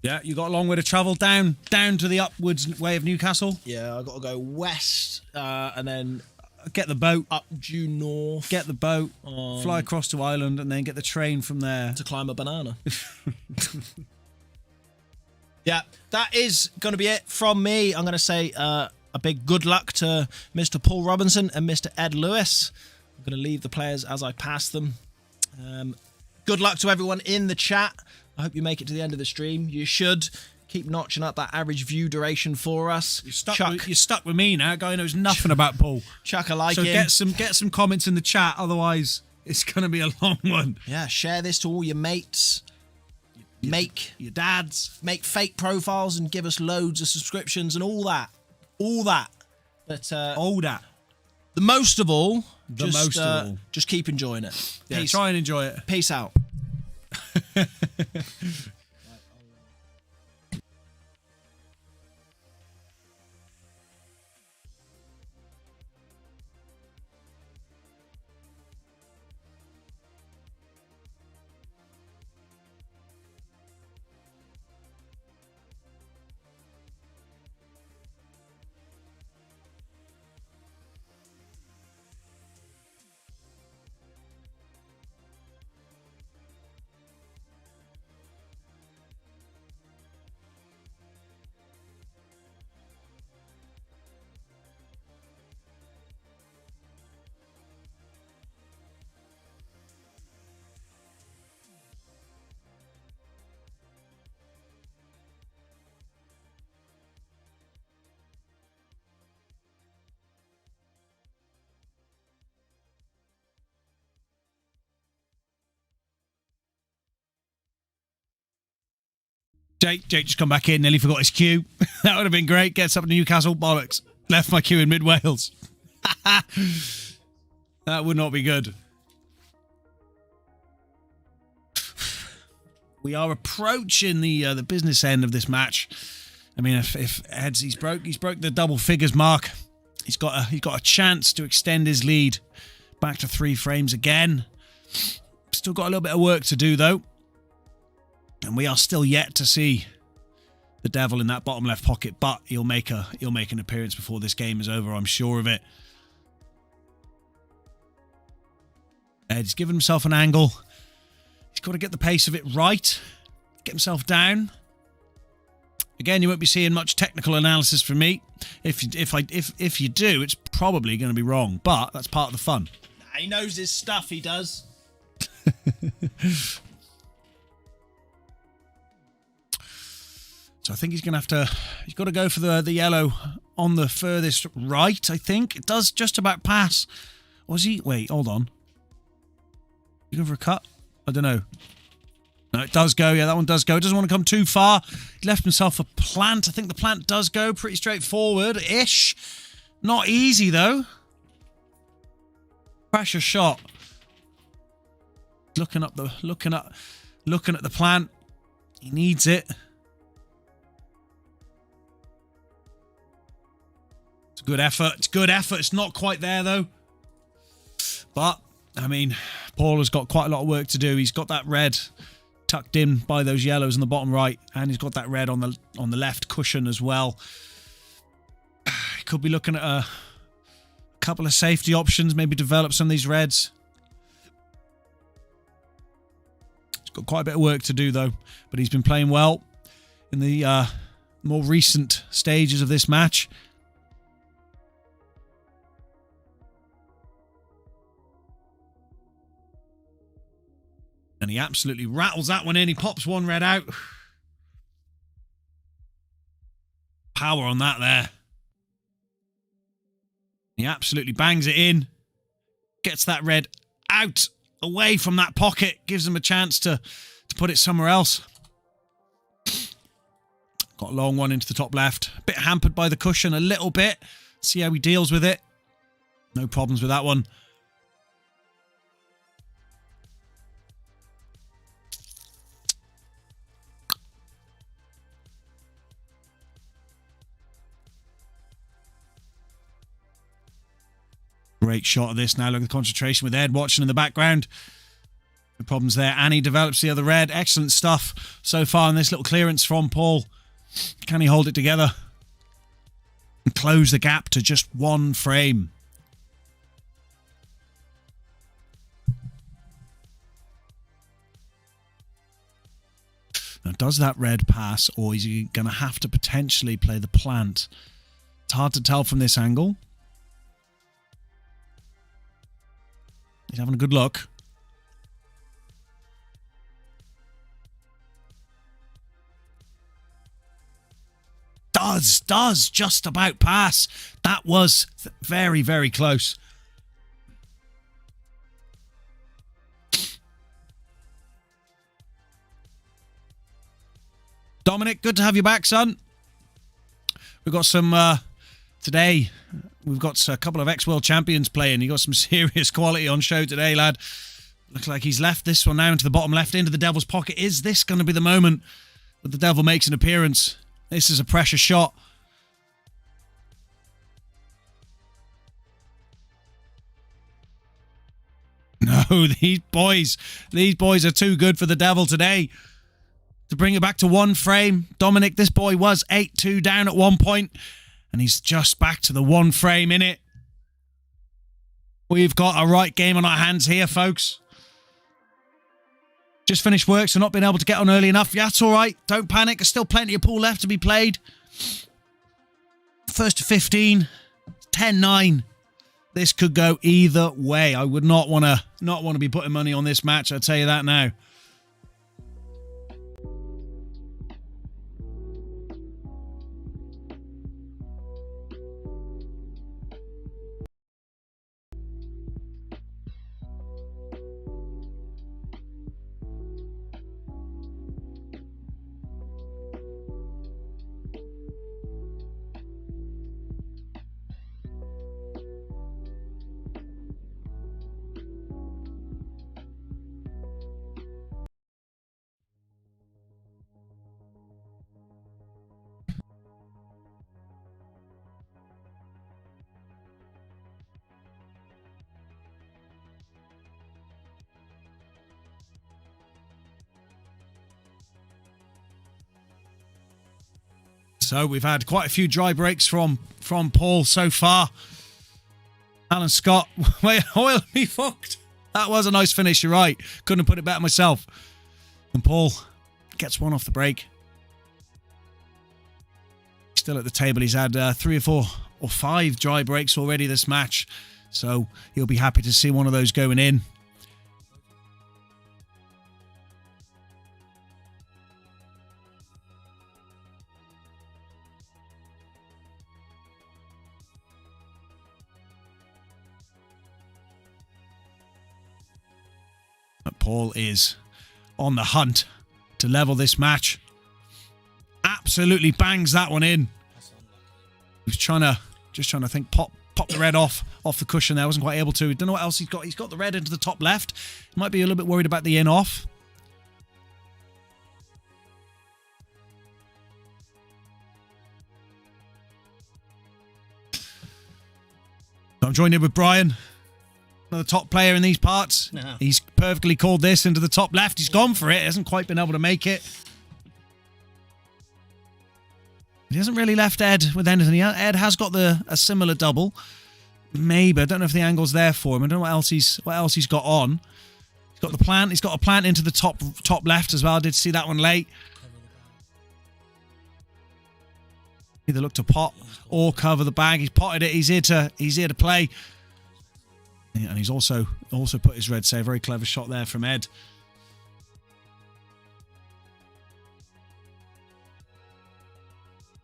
Yeah, you got a long way to travel down to the upwards way of Newcastle. Yeah, I got to go west and then Get the boat. up due north. Get the boat. Fly across to Ireland and then get the train from there. to climb a banana. Yeah, that is going to be it from me. I'm going to say a big good luck to Mr. Paul Robinson and Mr. Ed Lewis. I'm going to leave the players as I pass them. Good luck to everyone in the chat. I hope you make it to the end of the stream. You should keep notching up that average view duration for us. You're stuck with me now. Guy knows nothing about Paul. Chuck a like So in. get some comments in the chat. Otherwise, it's going to be a long one. Yeah, share this to all your mates. Make Your dads. make fake profiles and give us loads of subscriptions and all that. All that. But All that. the most of all, most of all. just keep enjoying it. Yeah, Peace. try and enjoy it. Peace out. Jake just come back in, nearly forgot his cue. That would have been great. Gets up to Newcastle, bollocks. Left my cue in mid-Wales. That would not be good. We are approaching the business end of this match. I mean, if Ed's he's broke the double figures mark. He's got a chance to extend his lead back to 3 frames again. Still got a little bit of work to do though. And we are still yet to see the devil in that bottom left pocket, but he'll make an appearance before this game is over, I'm sure of it. Ed's given himself an angle. He's got to get the pace of it right. Get himself down. Again, you won't be seeing much technical analysis from me. If you do, it's probably going to be wrong, but that's part of the fun. He knows his stuff, he does. So I think he's got to go for the yellow on the furthest right, I think. It does just about pass. Was he? Wait, hold on. You going for a cut? I don't know. No, it does go. Yeah, that one does go. It doesn't want to come too far. He left himself a plant. I think the plant does go. Pretty straightforward-ish. Not easy, though. Pressure shot. Looking at the plant. He needs it. It's a good effort. It's good effort. It's not quite there, though. But, I mean, Paul has got quite a lot of work to do. He's got that red tucked in by those yellows in the bottom right, and he's got that red on the left cushion as well. He could be looking at a couple of safety options, maybe develop some of these reds. He's got quite a bit of work to do, though, but he's been playing well in the more recent stages of this match. And he absolutely rattles that one in. He pops one red out. Power on that there. He absolutely bangs it in. Gets that red out, away from that pocket. Gives him a chance to put it somewhere else. Got a long one into the top left. A bit hampered by the cushion a little bit. See how he deals with it. No problems with that one. Great shot of this now. Look at the concentration with Ed watching in the background. No problems there. Annie develops the other red. Excellent stuff so far in this little clearance from Paul. Can he hold it together and close the gap to just 1 frame? Now, does that red pass, or is he going to have to potentially play the plant? It's hard to tell from this angle. He's having a good look. Does just about pass. That was very, very close. Dominic, good to have you back, son. We've got some, today, we've got a couple of ex-world champions playing. You got some serious quality on show today, lad. Looks like he's left this one now into the bottom left, into the Devil's pocket. Is this going to be the moment that the Devil makes an appearance? This is a pressure shot. No, these boys are too good for the Devil today. To bring it back to 1 frame. Dominic, this boy was 8-2 down at one point, and he's just back to the 1 frame in it. We've got a right game on our hands here, folks. Just finished work, so not being able to get on early enough. Yeah, that's all right. Don't panic. There's still plenty of pool left to be played. First to 15. 10-9. This could go either way. I would not want to be putting money on this match. I'll tell you that now. So we've had quite a few dry breaks from Paul so far. Alan Scott, wait, oil me fucked. That was a nice finish, you're right. Couldn't have put it better myself. And Paul gets one off the break. Still at the table. He's had 3 or 4 or 5 dry breaks already this match. So he'll be happy to see one of those going in. But Paul is on the hunt to level this match. Absolutely bangs that one in. He's just trying to think, pop the red off the cushion there. Wasn't quite able to. Don't know what else he's got. He's got the red into the top left. Might be a little bit worried about the in off. So I'm joined in with Brian. Another top player in these parts. No. He's perfectly called this into the top left. He's gone for it. Hasn't quite been able to make it. He hasn't really left Ed with anything. Ed has got a similar double. Maybe. I don't know if the angle's there for him. I don't know what else he's got on. He's got the plant. He's got a plant into the top left as well. I did see that one late. Either look to pot or cover the bag. He's potted it. He's here to play. And he's also put his red save. Very clever shot there from Ed.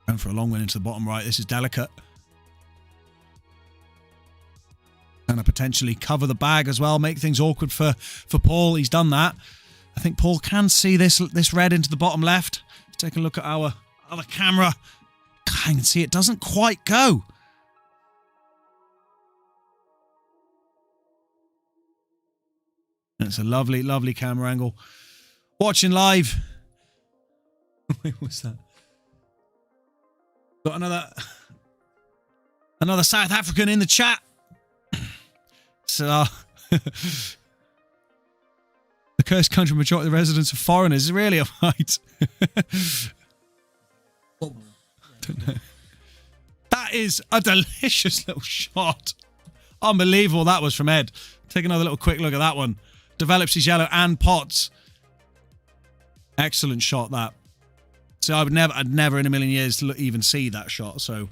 Going for a long one into the bottom right. This is delicate. And potentially cover the bag as well. Make things awkward for Paul. He's done that. I think Paul can see this red into the bottom left. Let's take a look at our other camera. I can see it doesn't quite go. It's a lovely, lovely camera angle. Watching live. What's that? Got another South African in the chat. So the cursed country majority of the residents are foreigners. Is it really a fight? Don't know. That is a delicious little shot. Unbelievable that was from Ed. Take another little quick look at that one. Develops his yellow and pots. Excellent shot that. So I'd never in a million years even see that shot. So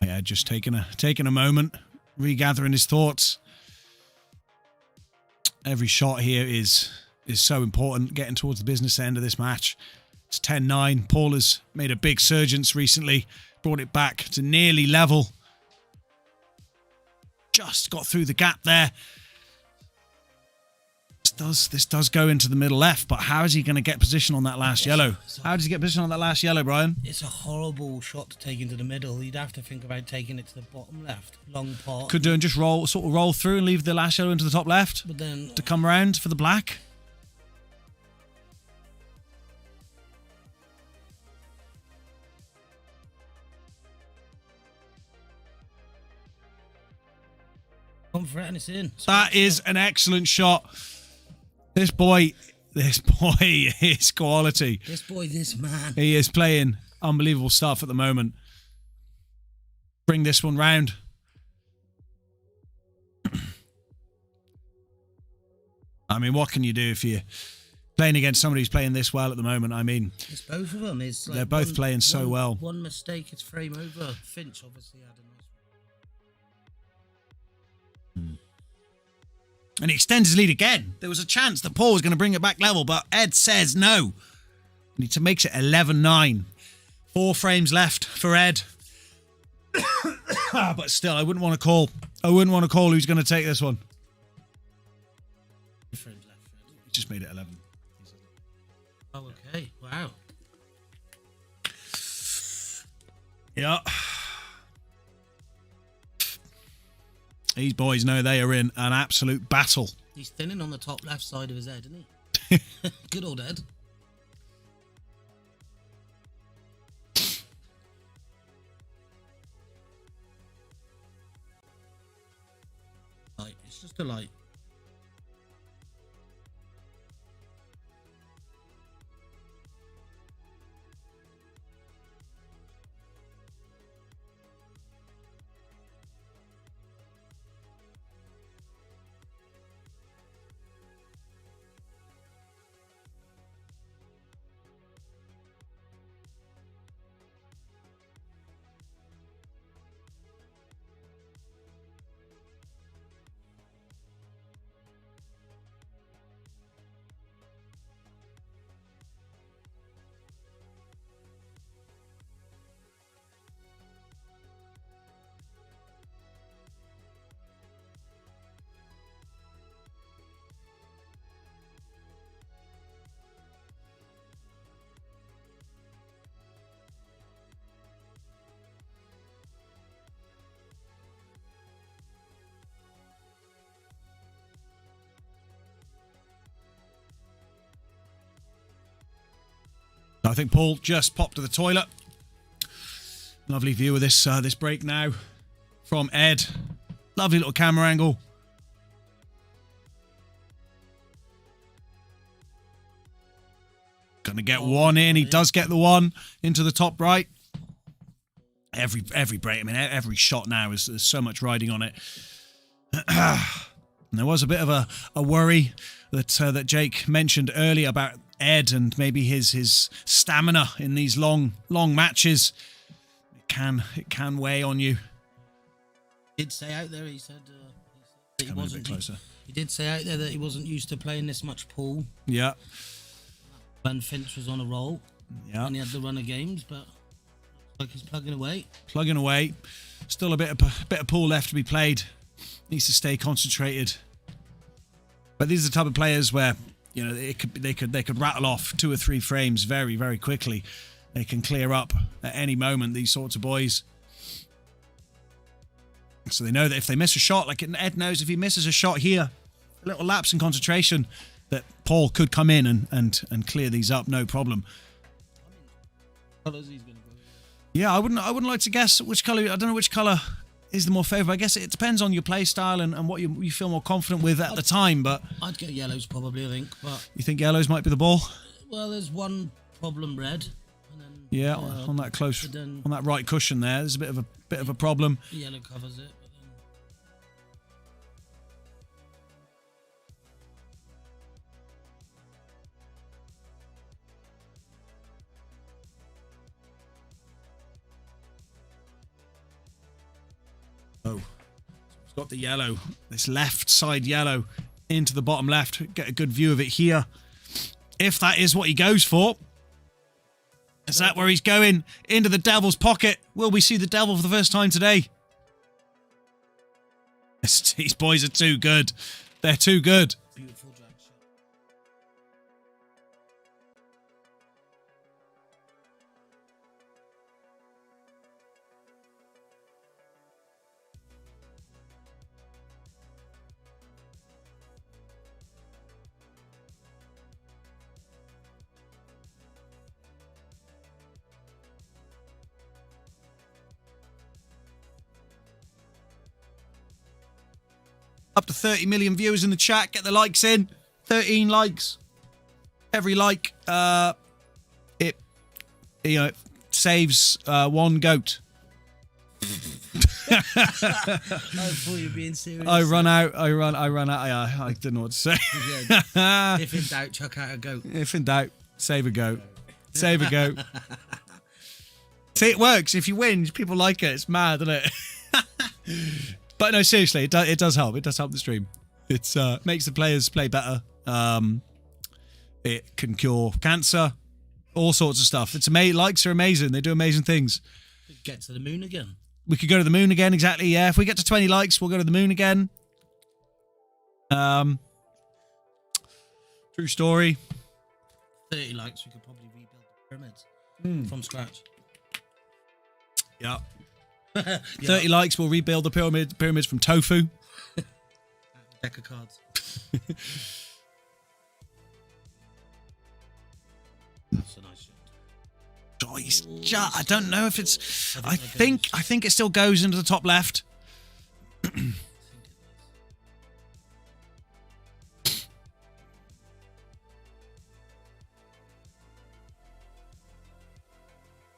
yeah, just taking a moment, regathering his thoughts. Every shot here is so important, getting towards the business end of this match. It's 10-9. Paul has made a big surgence recently, brought it back to nearly level. Just got through the gap there. This does go into the middle left, but how is he going to get position on that last yellow? How does he get position on that last yellow, Brian? It's a horrible shot to take into the middle. You'd have to think about taking it to the bottom left. Long pot. Could do and just roll through and leave the last yellow into the top left But then to come around for the black. come for it and it's in. That is an excellent shot. This boy is quality. This boy, this man. He is playing unbelievable stuff at the moment. Bring this one round. I mean, what can you do if you're playing against somebody who's playing this well at the moment? I mean, It's both of them. It's like they're both playing so well. One mistake, it's frame over. Finch obviously had a nice one. And he extends his lead again. There was a chance that Paul was going to bring it back level, but Ed says no. And he makes it 11-9. 4 frames left for Ed. But still, I wouldn't want to call. Who's going to take this one. Frames left. He just made it 11. Oh, okay. Wow. Yeah. These boys know they are in an absolute battle. He's thinning on the top left side of his head, isn't he? Good old Ed. Light. It's just a light. I think Paul just popped to the toilet. Lovely view of this break now from Ed. Lovely little camera angle. Gonna get one in. He does get the one into the top right. every break. I mean, every shot now is there's so much riding on it. And there was a bit of a worry that Jake mentioned earlier about Ed and maybe his stamina in these long matches. It can weigh on you. He did say out there, he said that he Coming a bit closer. He did say out there that he wasn't used to playing this much pool. Yeah. When Finch was on a roll. Yeah. And he had the run of games, but looks like he's plugging away. Plugging away. Still a bit of pool left to be played. Needs to stay concentrated. But these are the type of players where, you know, they could rattle off 2 or 3 frames very, very quickly. They can clear up at any moment, these sorts of boys. So they know that if they miss a shot, like Ed knows if he misses a shot here, a little lapse in concentration, that Paul could come in and clear these up, no problem. Colours he's gonna go. Yeah, I wouldn't like to guess which colour. I don't know which colour is the more favourite. I guess it depends on your play style and what you feel more confident with at the time. But I'd go yellows probably, I think. But you think yellows might be the ball? well, there's one problem red. And then, Yeah, on that close, but then on that right cushion there, there's a bit of a problem. the yellow covers it. But then Oh, it's got the yellow, this left side yellow into the bottom left. Get a good view of it here. If that is what he goes for. Is that where he's going? Into the devil's pocket. Will we see the devil for the first time today? These boys are too good. They're too good. beautiful drag shot. Up to 30 million viewers in the chat. Get the likes in. 13 likes. Every like, it saves 1 goat. I thought you were being serious. I run out. I didn't know what to say. Yeah. If in doubt, chuck out a goat. If in doubt, save a goat. Save a goat. See, it works. If you win, people like it. It's mad, isn't it? But no, seriously, it does help. It does help the stream. It makes the players play better. It can cure cancer, all sorts of stuff. It's amazing. Likes are amazing. They do amazing things. Get to the moon again. We could go to the moon again. Exactly. Yeah. If we get to 20 likes, we'll go to the moon again. True story. 30 likes, we could probably rebuild the pyramids from scratch. Yeah. 30 likes, we'll rebuild the pyramids from tofu. Deck of cards. That's a nice shot. Oh, I don't know if it's. I think it still goes into the top left.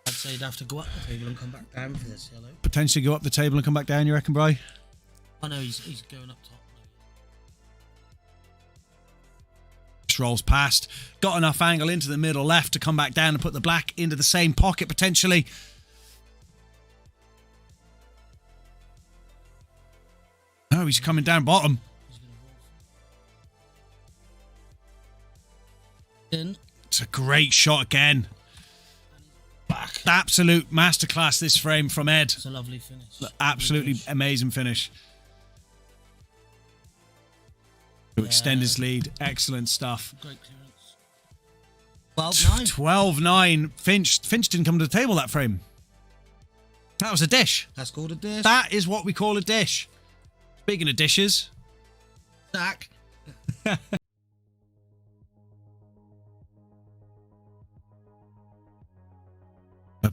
I'd say you'd have to go up the table and come back down for this yellow. Potentially go up the table and come back down, you reckon, Bri? Oh no, he's going up top. Just rolls past. Got enough angle into the middle left to come back down and put the black into the same pocket, potentially. Oh, he's coming down bottom. He's going to roll. In. It's a great shot again. Back. Absolute masterclass this frame from Ed. It's a lovely finish. Absolutely amazing finish. To extend his lead. Excellent stuff. Great clearance. 12-9. 12-9. Finch didn't come to the table that frame. That was a dish. That's called a dish. That is what we call a dish. Speaking of dishes. Stack.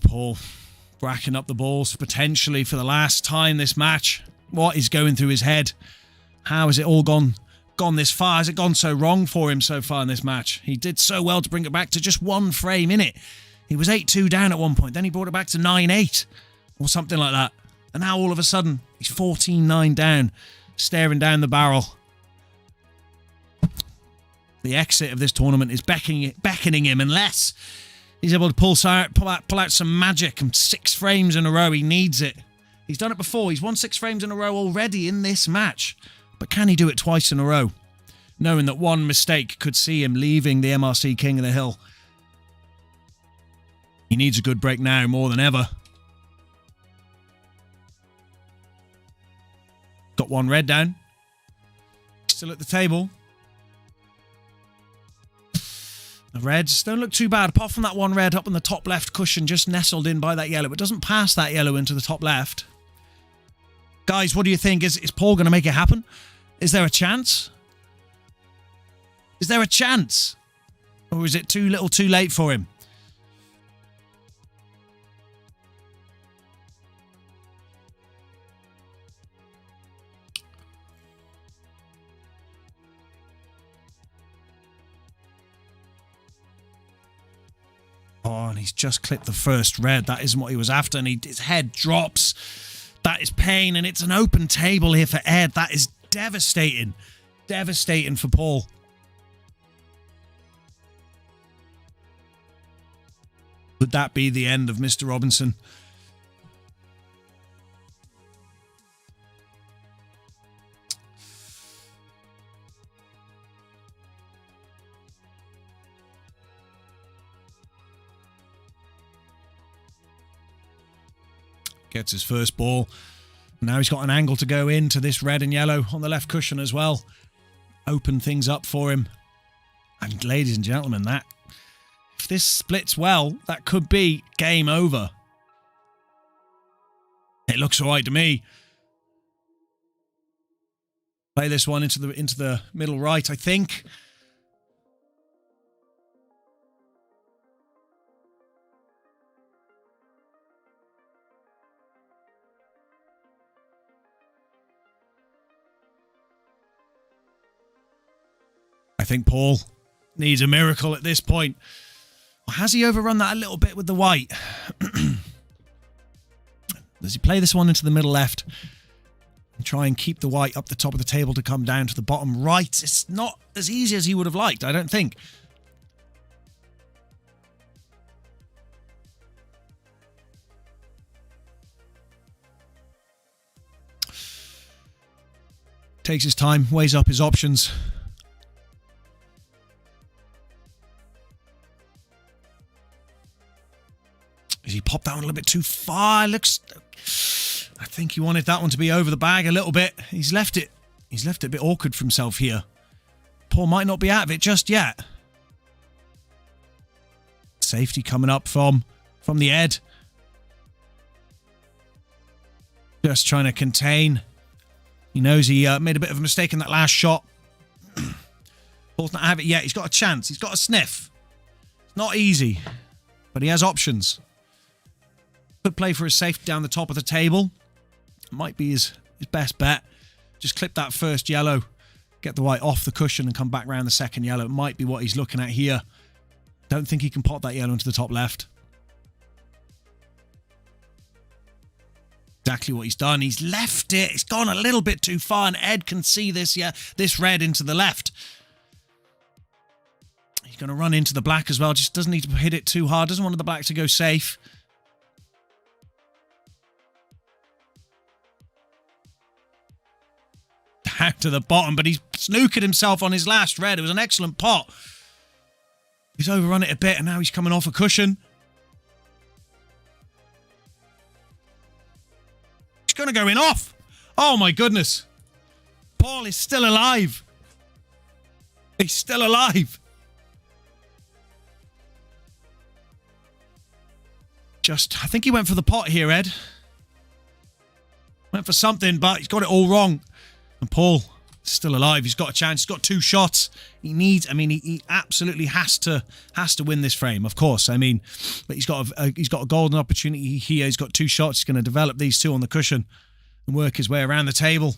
Paul racking up the balls potentially for the last time this match. What is going through his head? How has it all gone this far? Has it gone so wrong for him so far in this match? He did so well to bring it back to just 1 frame in it. He was 8-2 down at one point. Then he brought it back to 9-8. or something like that. And now all of a sudden, he's 14-9 down, staring down the barrel. The exit of this tournament is beckoning him unless he's able to pull out some magic and 6 frames in a row. He needs it. He's done it before. He's won 6 frames in a row already in this match. But can he do it twice in a row? Knowing that one mistake could see him leaving the MRC King of the Hill. He needs a good break now more than ever. Got 1 red down. Still at the table. The reds don't look too bad, apart from that 1 red up on the top left cushion, just nestled in by that yellow. It doesn't pass that yellow into the top left. Guys, what do you think? Is Paul going to make it happen? Is there a chance? Is there a chance? Or is it too little too late for him? Oh, and he's just clipped the first red. That isn't what he was after, and his head drops. That is pain, and it's an open table here for Ed. That is devastating. Devastating for Paul. Could that be the end of Mr. Robinson? Gets his first ball. Now he's got an angle to go into this red and yellow on the left cushion as well. Open things up for him. And ladies and gentlemen, that if this splits well, that could be game over. It looks all right to me. Play this one into the middle right, I think. I think Paul needs a miracle at this point. Has he overrun that a little bit with the white? Does he play this one into the middle left and try and keep the white up the top of the table to come down to the bottom right? It's not as easy as he would have liked, I don't think. Takes his time, weighs up his options. Has he popped that one a little bit too far? Looks... I think he wanted that one to be over the bag a little bit. He's left it a bit awkward for himself here. Paul might not be out of it just yet. Safety coming up from the Ed. Just trying to contain. He knows he made a bit of a mistake in that last shot. Paul's not have it yet. He's got a chance. He's got a sniff. It's not easy, but he has options. Could play for his safety down the top of the table. Might be his best bet. Just clip that first yellow, get the white off the cushion and come back round the second yellow. It might be what he's looking at here. Don't think he can pop that yellow into the top left. Exactly what he's done. He's left it. It's gone a little bit too far, and Ed can see this red into the left. He's going to run into the black as well. Just doesn't need to hit it too hard. Doesn't want the black to go safe. Down to the bottom, but he's snookered himself on his last red. It was an excellent pot. He's overrun it a bit, and now he's coming off a cushion. He's going to go in off. Oh, my goodness. Paul is still alive. He's still alive. I think he went for the pot here, Ed. Went for something, but he's got it all wrong. And Paul is still alive. He's got a chance. He's got 2 shots. He absolutely has to win this frame, of course. But he's got a golden opportunity here. He's got 2 shots. He's going to develop these 2 on the cushion and work his way around the table.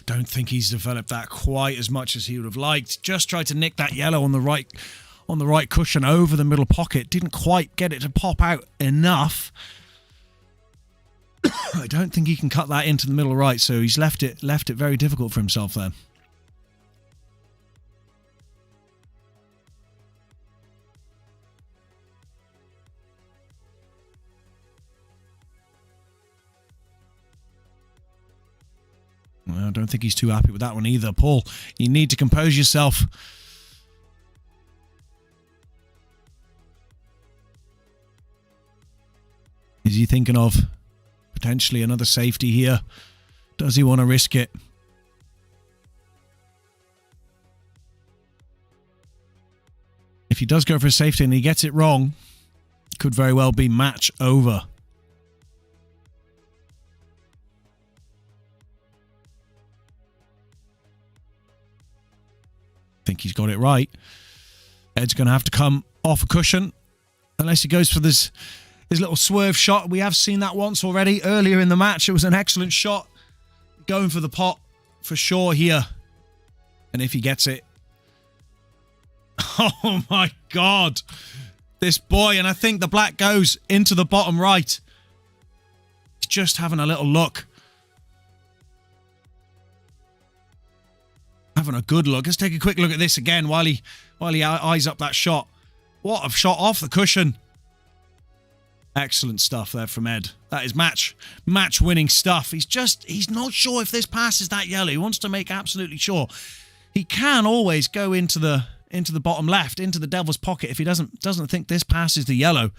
don't think he's developed that quite as much as he would have liked. Just tried to nick that yellow on the right cushion over the middle pocket. Didn't quite get it to pop out enough. I don't think he can cut that into the middle right, so he's left it very difficult for himself there. I don't think he's too happy with that one either. Paul, you need to compose yourself. Is he thinking of potentially another safety here? Does he want to risk it? If he does go for a safety and he gets it wrong, could very well be match over. Think he's got it right. Ed's going to have to come off a cushion unless he goes for his little swerve shot. We have seen that once already earlier in the match. It was an excellent shot. Going for the pot for sure here. And if he gets it... Oh my God. This boy, and I think the black goes into the bottom right. He's just having a little look. Having a good look. Let's take a quick look at this again while he eyes up that shot. What a shot off the cushion. Excellent stuff there from Ed. That is match winning stuff. He's not sure if this passes that yellow. He wants to make absolutely sure. He can always go into the bottom left, into the devil's pocket if he doesn't think this passes the yellow.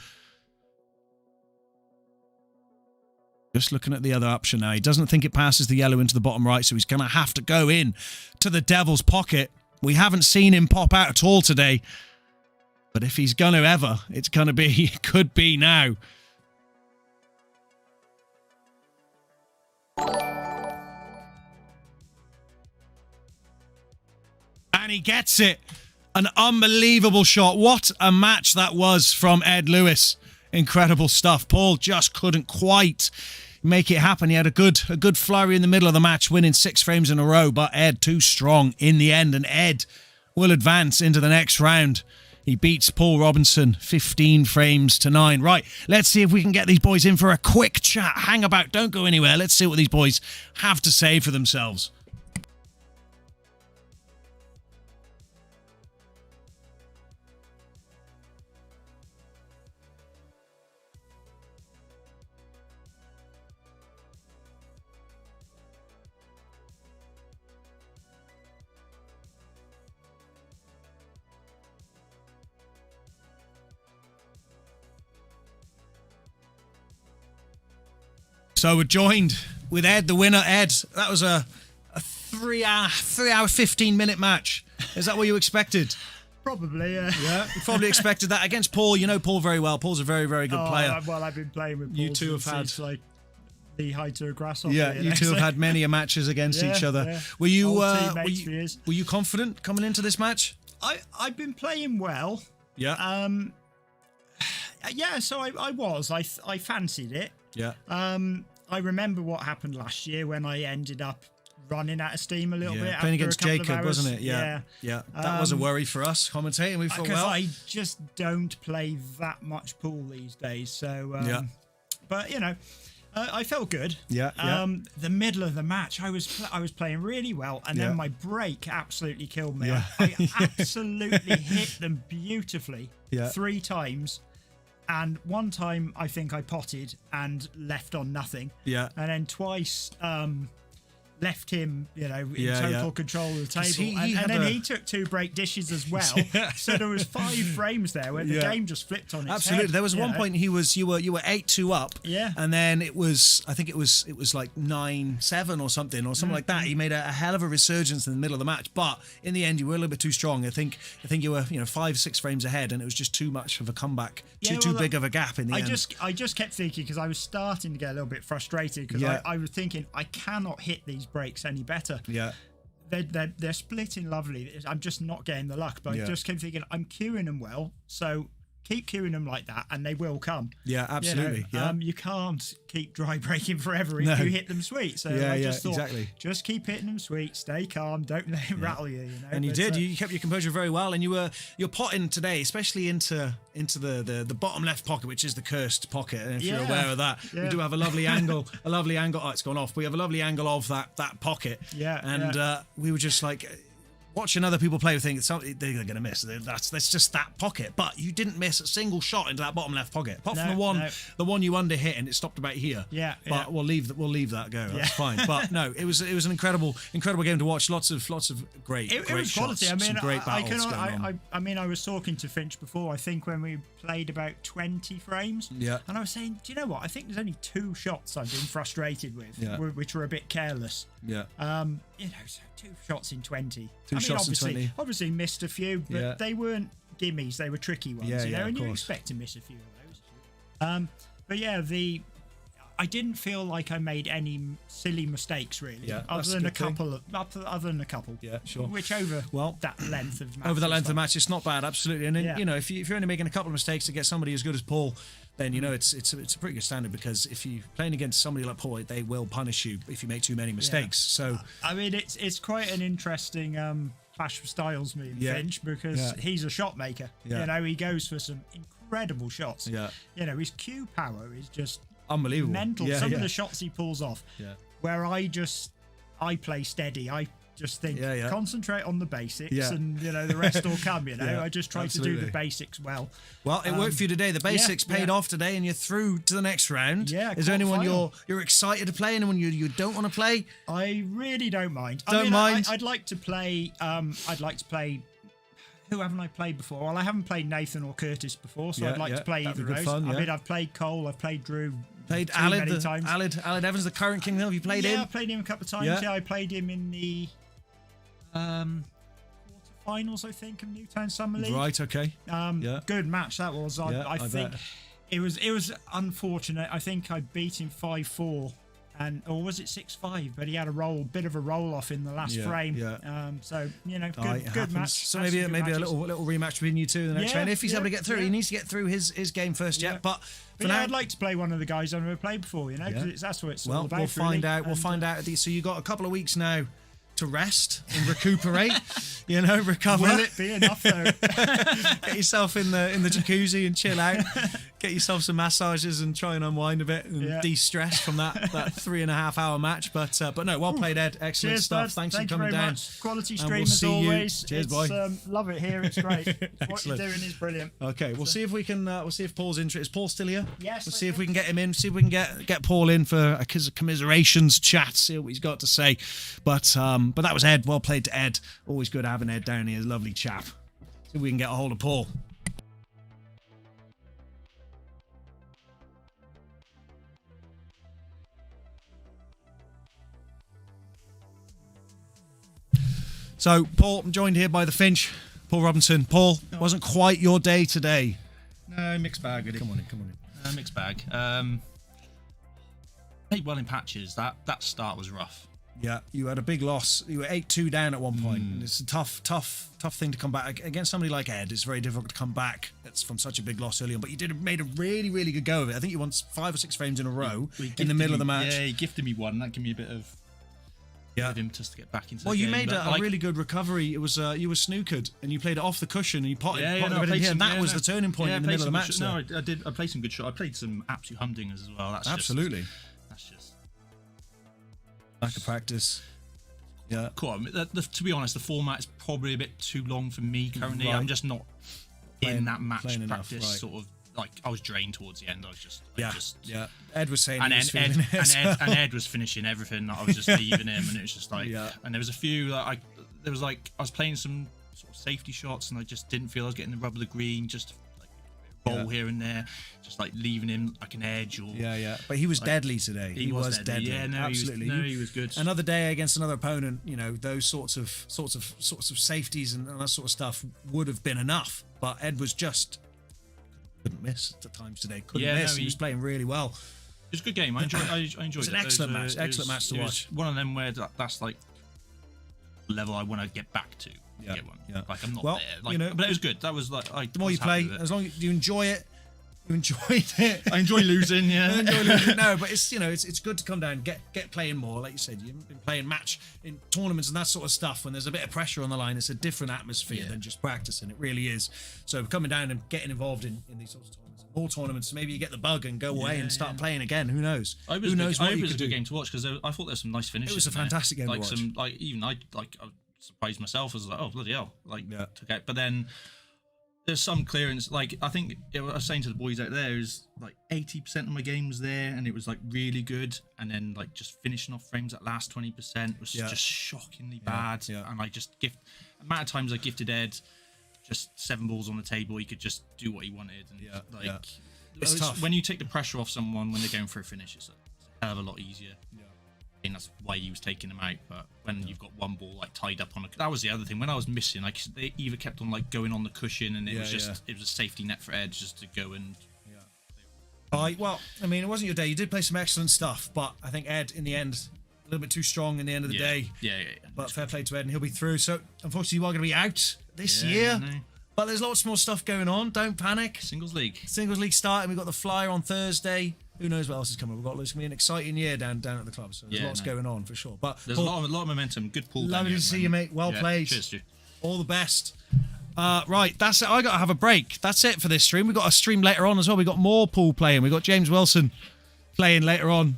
Just looking at the other option now. He doesn't think it passes the yellow into the bottom right, so he's going to have to go in to the devil's pocket. We haven't seen him pop out at all today. But if he's going to ever, it's going to be, it could be now. And he gets it. An unbelievable shot. What a match that was from Ed Lewis. Incredible stuff. Paul just couldn't quite make it happen. He had a good flurry in the middle of the match, winning 6 frames in a row, but Ed too strong in the end, and Ed will advance into the next round. He beats Paul Robinson 15 frames to 9. Right, let's see if we can get these boys in for a quick chat. Hang about, don't go anywhere. Let's see what these boys have to say for themselves. So we're joined with Ed, the winner. Ed, that was a 3 hour 15-minute match. Is that what you expected? Probably, yeah. Yeah, you probably expected that against Paul. You know Paul very well. Paul's a very, very good player. Well, I've been playing with Paul. You two have had like the height to a grasshopper. Yeah, you two have had many matches against each other. Yeah. Were you confident coming into this match? I've been playing well. Yeah. Yeah, so I was. I fancied it. Yeah. I remember what happened last year when I ended up running out of steam a little bit. Playing against after a couple Jacob, of hours. wasn't it? Yeah. That was a worry for us commentating. We thought, because well, I just don't play that much pool these days. So, but you know, I felt good. Yeah. The middle of the match, I was playing really well, and then my break absolutely killed me. Yeah. I absolutely hit them beautifully 3 times. And one time, I think I potted and left on nothing. Yeah. And then twice, left him, in total control of the table. And then he took 2 break dishes as well. So there was 5 frames there where the game just flipped on its Absolutely. head. There was one point you were 8-2 up. Yeah. And then I think it was like 9-7 or something like that. He made a hell of a resurgence in the middle of the match, but in the end you were a little bit too strong. I think you were 5-6 frames ahead, and it was just too much of a comeback. Too big of a gap in the end. I just kept thinking, because I was starting to get a little bit frustrated, because I was thinking I cannot hit these breaks any better. Yeah. They're splitting lovely. I'm just not getting the luck, but I just kept thinking I'm queuing them well, so keep queuing them like that, and they will come. Yeah, absolutely. You can't keep dry breaking forever if you hit them sweet. So I just thought, just keep hitting them sweet, stay calm, don't let it rattle you. And you did. You kept your composure very well, and you're potting today, especially into the bottom left pocket, which is the cursed pocket. And if you're aware of that, we do have a lovely angle. Oh, it's gone off. We have a lovely angle of that pocket. Yeah. And we were just like, watching other people play, we think they're going to miss. That's just that pocket. But you didn't miss a single shot into that bottom left pocket, apart from the one you under hit, and it stopped about here. Yeah. But we'll leave that go. That's fine. But no, it was an incredible game to watch. Lots of great was shots. quality. I mean, some great battles going on. I mean, I was talking to Finch before. I think when we played about 20 frames. Yeah. And I was saying, do you know what? I think there's only 2 shots I've been frustrated with, which were a bit careless. Yeah. So 2 shots in 20. Shots in 20. Obviously missed a few, but they weren't gimmies. They were tricky ones, and you expect to miss a few of those. But yeah, I didn't feel like I made any silly mistakes really, other than a couple. Yeah, sure. Which over that length of match. Over that length of match, it's not bad, absolutely. And then, if you're only making a couple of mistakes to get somebody as good as Paul, then it's a pretty good standard, because if you're playing against somebody like Paul, they will punish you if you make too many mistakes. So I mean, it's quite an interesting clash of styles, me and Finch, because he's a shot maker. He goes for some incredible shots. His cue power is just unbelievable, mental. Some of the shots he pulls off, where I play steady. I just think concentrate on the basics, and the rest will come. I just try to do the basics well. Well, it worked for you today. The basics paid off today, and you're through to the next round. Is there anyone you're excited to play? Anyone you don't want to play? I really don't mind. I'd like to play. Who haven't I played before? Well, I haven't played Nathan or Curtis before, so I'd like to play either of those. Fun, I mean, I've played Cole, I've played Drew. Played Aled Evans, the current king. Have you played him? Yeah, I played him a couple of times. Yeah, I played him in the quarterfinals, I think, of Newtown Summer League. Right, okay. Good match that was. I think bet. it was unfortunate. I think I beat him 5-4. Or was it 6-5? But he had a bit of a roll off in the last frame. So good match. So maybe a little rematch between you two in the next round. If he's able to get through, he needs to get through his game first. But for now, I'd like to play one of the guys I've never played before. Because that's what it's all about. We'll find out. We'll find out. So you got a couple of weeks now to rest and recuperate. Recover. Will it be enough though? Get yourself in the jacuzzi and chill out. Get yourself some massages and try and unwind a bit and de-stress from that 3.5 hour match. But no, well played, Ed. Excellent Cheers, stuff. Bud. Thanks Thank for coming down. Much. Quality stream as always. Cheers, boy. Love it here. It's great. What you're doing is brilliant. Okay, we'll see if we can. We'll see if Paul's interested. Is Paul still here? Yes. We'll see if we can get him in. See if we can get Paul in for a commiserations chat. See what he's got to say. But that was Ed. Well played to Ed. Always good having Ed down here. Lovely chap. See if we can get a hold of Paul. So, Paul, I'm joined here by the Finch, Paul Robinson. Paul, wasn't quite your day today. No, mixed bag. Come on in. Mixed bag. Played well in patches. That start was rough. Yeah, you had a big loss. You were 8-2 down at one point. And it's a tough thing to come back against somebody like Ed. It's very difficult to come back. It's from such a big loss early on. But you made a really, really good go of it. I think you won 5 or 6 frames in a row in the middle of the match. Yeah, he gifted me one. That gave me a bit of him just to get back into the game. You made a really good recovery. It was you were snookered and you played it off the cushion and you potted it in here, and that was the turning point in the middle of the match. No, I did. I played some good shots. I played some absolute humdingers as well. Absolutely. That's just lack of practice. Yeah. Cool. I mean, to be honest, the format is probably a bit too long for me currently. Right. I'm just not in that match practice enough, right. sort of. Like I was drained towards the end. I just Ed was saying, and Ed was finishing everything. I was just leaving him, and it was just like, and there was a few that I was playing some sort of safety shots, and I just didn't feel I was getting the rub of the green. Just like roll here and there, just like leaving him like an edge or But he was deadly today. He was deadly. Yeah, no, absolutely. He was good. Another day against another opponent. Those sorts of safeties and that sort of stuff would have been enough. But Ed was just. Couldn't miss at times today. Couldn't miss. He was playing really well. It was a good game. I enjoyed it. It was an excellent match. Excellent match to watch. One of them where that's like level I want to get back to. Get one. Yeah. Like I'm not Well, there. Like, you know, but it was good. That was like the more you play, as long as you enjoy it, you enjoyed it. I enjoy losing. Yeah, I enjoy losing. No, but it's it's good to come down, get playing more. Like you said, you've been playing match in tournaments and that sort of stuff. When there's a bit of pressure on the line, it's a different atmosphere than just practicing. It really is. So coming down and getting involved in these sorts of tournaments, ball tournaments, maybe you get the bug and go away and start playing again. Who knows? Who knows? It was a good game to watch because I thought there was some nice finishes. It was a fantastic game to watch. I surprised myself. I was like, oh bloody hell! But then there's some clearance. Like I think I was saying to the boys out there is like 80% of my game was there, and it was like really good. And then like just finishing off frames at last 20% was just shockingly bad. And I just the amount of times I gifted Ed just 7 balls on the table, he could just do what he wanted. And it's tough when you take the pressure off someone when they're going for a finish. It's a hell of a lot easier. I think that's why he was taking them out. But when you've got one ball like tied up on that was the other thing. When I was missing, like they either kept on like going on the cushion, and it was just it was a safety net for Ed just to go and. Well, I mean, it wasn't your day. You did play some excellent stuff, but I think Ed, in the end, a little bit too strong in the end of the day. Yeah. But fair play to Ed, and he'll be through. So unfortunately, you are going to be out this year. But there's lots more stuff going on. Don't panic. Singles League starting. We've got the flyer on Thursday. Who knows what else is coming? It's going to be an exciting year down at the club. So there's lots going on for sure. But there's Paul, a lot of momentum. Good pool. Lovely to see you, mate. Well played. Cheers, Stu. All the best. Right, that's it. I got to have a break. That's it for this stream. We've got a stream later on as well. We've got more pool playing. We've got James Wilson playing later on.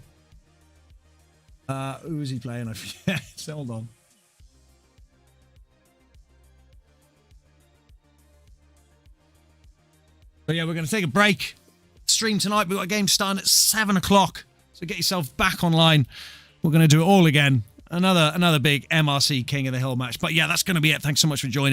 Who is he playing? I forget. Hold on. But yeah, we're going to take a break. Stream tonight. We've got a game starting at 7 o'clock. So get yourself back online. We're going to do it all again. Another big MRC King of the Hill match. But yeah, that's going to be it. Thanks so much for joining.